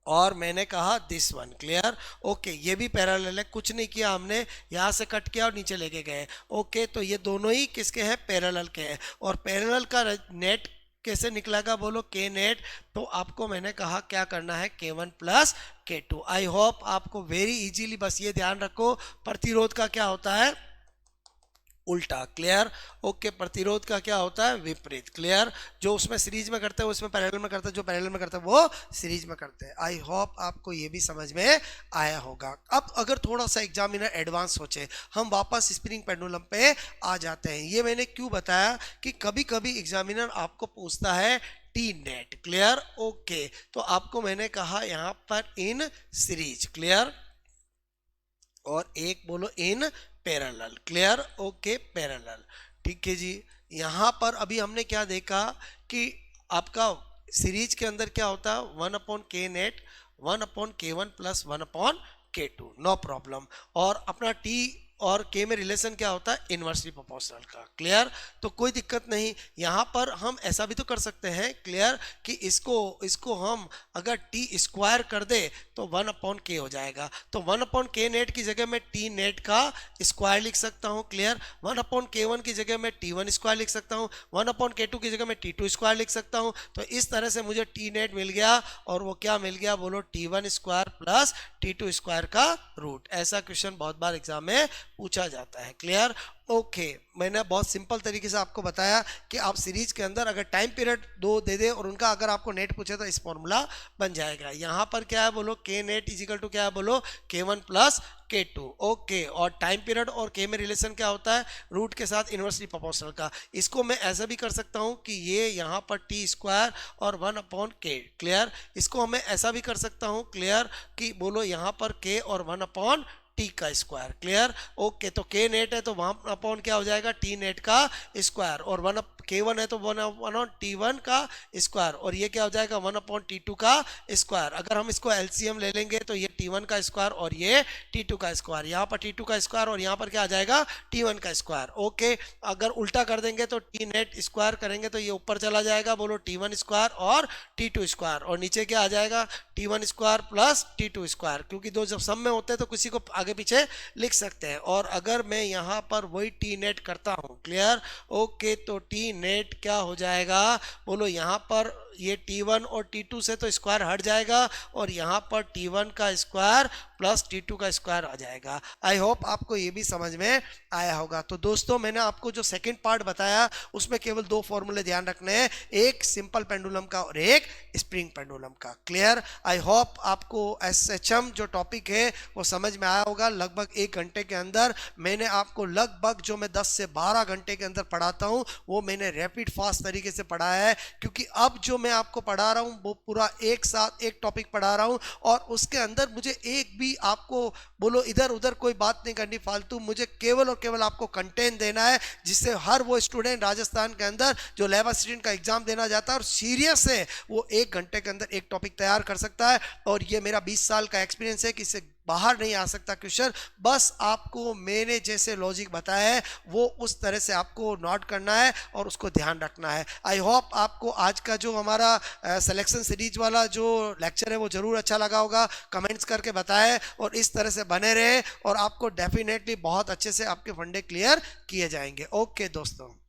और मैंने कहा दिस वन। क्लियर। ओके, ये भी पैरेलल है, कुछ नहीं किया हमने, यहाँ से कट किया और नीचे लेके गए। ओके, तो ये दोनों ही किसके हैं, पैरेलल के हैं। और पैरेलल का नेट कैसे निकलेगा, बोलो K नेट। तो आपको मैंने कहा क्या करना है, K1 plus K2। I hope आपको वेरी इजीली, बस ये ध्यान रखो प्रतिरोध का क्या होता है, उल्टा। क्लियर। ओके, प्रतिरोध का क्या होता है, विपरीत। क्लियर। जो उसमें सीरीज में करते हैं उसमें पैरेलल में करते हैं, जो पैरेलल में करते हैं वो सीरीज में करते हैं। आई होप आपको ये भी समझ में आया होगा। अब अगर थोड़ा सा एग्जामिनर एडवांस सोचे, हम वापस स्प्रिंग पेंडुलम पे आ जाते हैं। ये मैंने क्यों बताया कि कभी कभी एग्जामिनर आपको पूछता है टी नेट। क्लियर। ओके, तो आपको मैंने कहा यहाँ पर इन सीरीज। क्लियर। और एक बोलो in parallel. Clear. Okay, parallel. ठीक है जी। यहाँ पर अभी हमने क्या देखा कि आपका सीरीज के अंदर क्या होता है, 1 upon K net 1 upon K1 plus 1 upon K2, no problem. और अपना T और K में रिलेशन क्या होता है, इनवर्सली प्रोपोर्शनल का। क्लियर। तो कोई दिक्कत नहीं, यहाँ पर हम ऐसा भी तो कर सकते हैं। क्लियर, कि इसको हम अगर T स्क्वायर कर दे तो 1 अपॉन K हो जाएगा। तो 1 अपॉन K नेट की जगह में T नेट का स्क्वायर लिख सकता हूँ। क्लियर। 1 अपॉन K1 की जगह में T1 स्क्वायर लिख सकता हूँ, 1 अपॉन K2 की जगह में T2 स्क्वायर लिख सकता हूँ। तो इस तरह से मुझे T नेट मिल गया, और वो क्या मिल गया, बोलो T1 square plus T2 square का रूट। ऐसा क्वेश्चन बहुत बार एग्जाम में पूछा जाता है। क्लियर। ओके, मैंने बहुत सिंपल तरीके से आपको बताया कि आप सीरीज के अंदर अगर टाइम पीरियड दो दे दे और उनका अगर आपको नेट पूछे तो इस फॉर्मूला बन जाएगा। यहाँ पर क्या है, बोलो K नेट इजिकल टू क्या है, बोलो K1 प्लस K2। ओके, और टाइम पीरियड और K में रिलेशन क्या होता है, रूट के साथ इनवर्सली प्रोपोर्शनल का। इसको मैं ऐसा भी कर सकता हूँ कि ये यहाँ पर T स्क्वायर और 1 अपॉन K। क्लियर। इसको मैं ऐसा भी कर सकता हूँ, क्लियर, कि बोलो यहाँ पर K और 1 अपॉन T का स्क्वायर। क्लियर। ओके, तो K नेट है तो वहां अपॉन क्या हो जाएगा, T नेट का स्क्वायर, और 1 K1 है तो 1/T1 का स्क्वायर, और ये क्या हो जाएगा 1/T2 का स्क्वायर। अगर हम इसको एलसीएम ले लेंगे तो ये T1 का स्क्वायर और ये T2 का स्क्वायर, यहाँ पर T2 का स्क्वायर और यहाँ पर क्या आ जाएगा T1 का स्क्वायर। ओके, अगर उल्टा कर देंगे तो T नेट स्क्वायर करेंगे तो ये ऊपर चला जाएगा, बोलो T1 स्क्वायर और T2 स्क्वायर, और नीचे क्या आ जाएगा T1 square plus T2 square, क्योंकि दो जब सम में होते हैं तो किसी को आगे पीछे लिख सकते हैं। और अगर मैं यहाँ पर वही T नेट करता हूँ, क्लियर, ओके, तो T नेट क्या हो जाएगा, बोलो यहाँ पर ये T1 और T2 से तो स्क्वायर हट जाएगा और यहाँ पर T1 का स्क्वायर प्लस T2 का स्क्वायर आ जाएगा। आई होप आपको ये भी समझ में आया होगा। तो दोस्तों मैंने आपको जो सेकंड पार्ट बताया उसमें केवल दो फॉर्मूले ध्यान रखने हैं, एक सिंपल पेंडुलम का और एक स्प्रिंग पेंडुलम का। क्लियर, आई होप आपको SHM जो टॉपिक है वो समझ में आया होगा। लगभग 1 घंटे के अंदर मैंने आपको लगभग जो मैं 10 से 12 घंटे के अंदर पढ़ाता हूँ वो मैंने रैपिड फास्ट तरीके से पढ़ाया है, क्योंकि अब जो मैं आपको पढ़ा रहा हूँ वो पूरा एक साथ एक टॉपिक पढ़ा रहा हूँ और उसके अंदर मुझे एक भी आपको बोलो इधर उधर कोई बात नहीं करनी फालतू, मुझे केवल और केवल आपको कंटेंट देना है जिससे हर वो स्टूडेंट राजस्थान के अंदर जो लेवल स्टूडेंट का एग्जाम देना चाहता है और सीरियस है वो 1 घंटे के अंदर एक टॉपिक तैयार कर सकता है। और ये मेरा 20 साल का एक्सपीरियंस है कि इससे बाहर नहीं आ सकता क्वेश्चन, बस आपको मैंने जैसे लॉजिक बताया है वो उस तरह से आपको नोट करना है और उसको ध्यान रखना है। आई होप आपको आज का जो हमारा सिलेक्शन सीरीज वाला जो लेक्चर है वो जरूर अच्छा लगा होगा, कमेंट्स करके बताएं और इस तरह से बने रहे और आपको डेफिनेटली बहुत अच्छे से आपके फंडे क्लियर किए जाएंगे। ओके दोस्तों।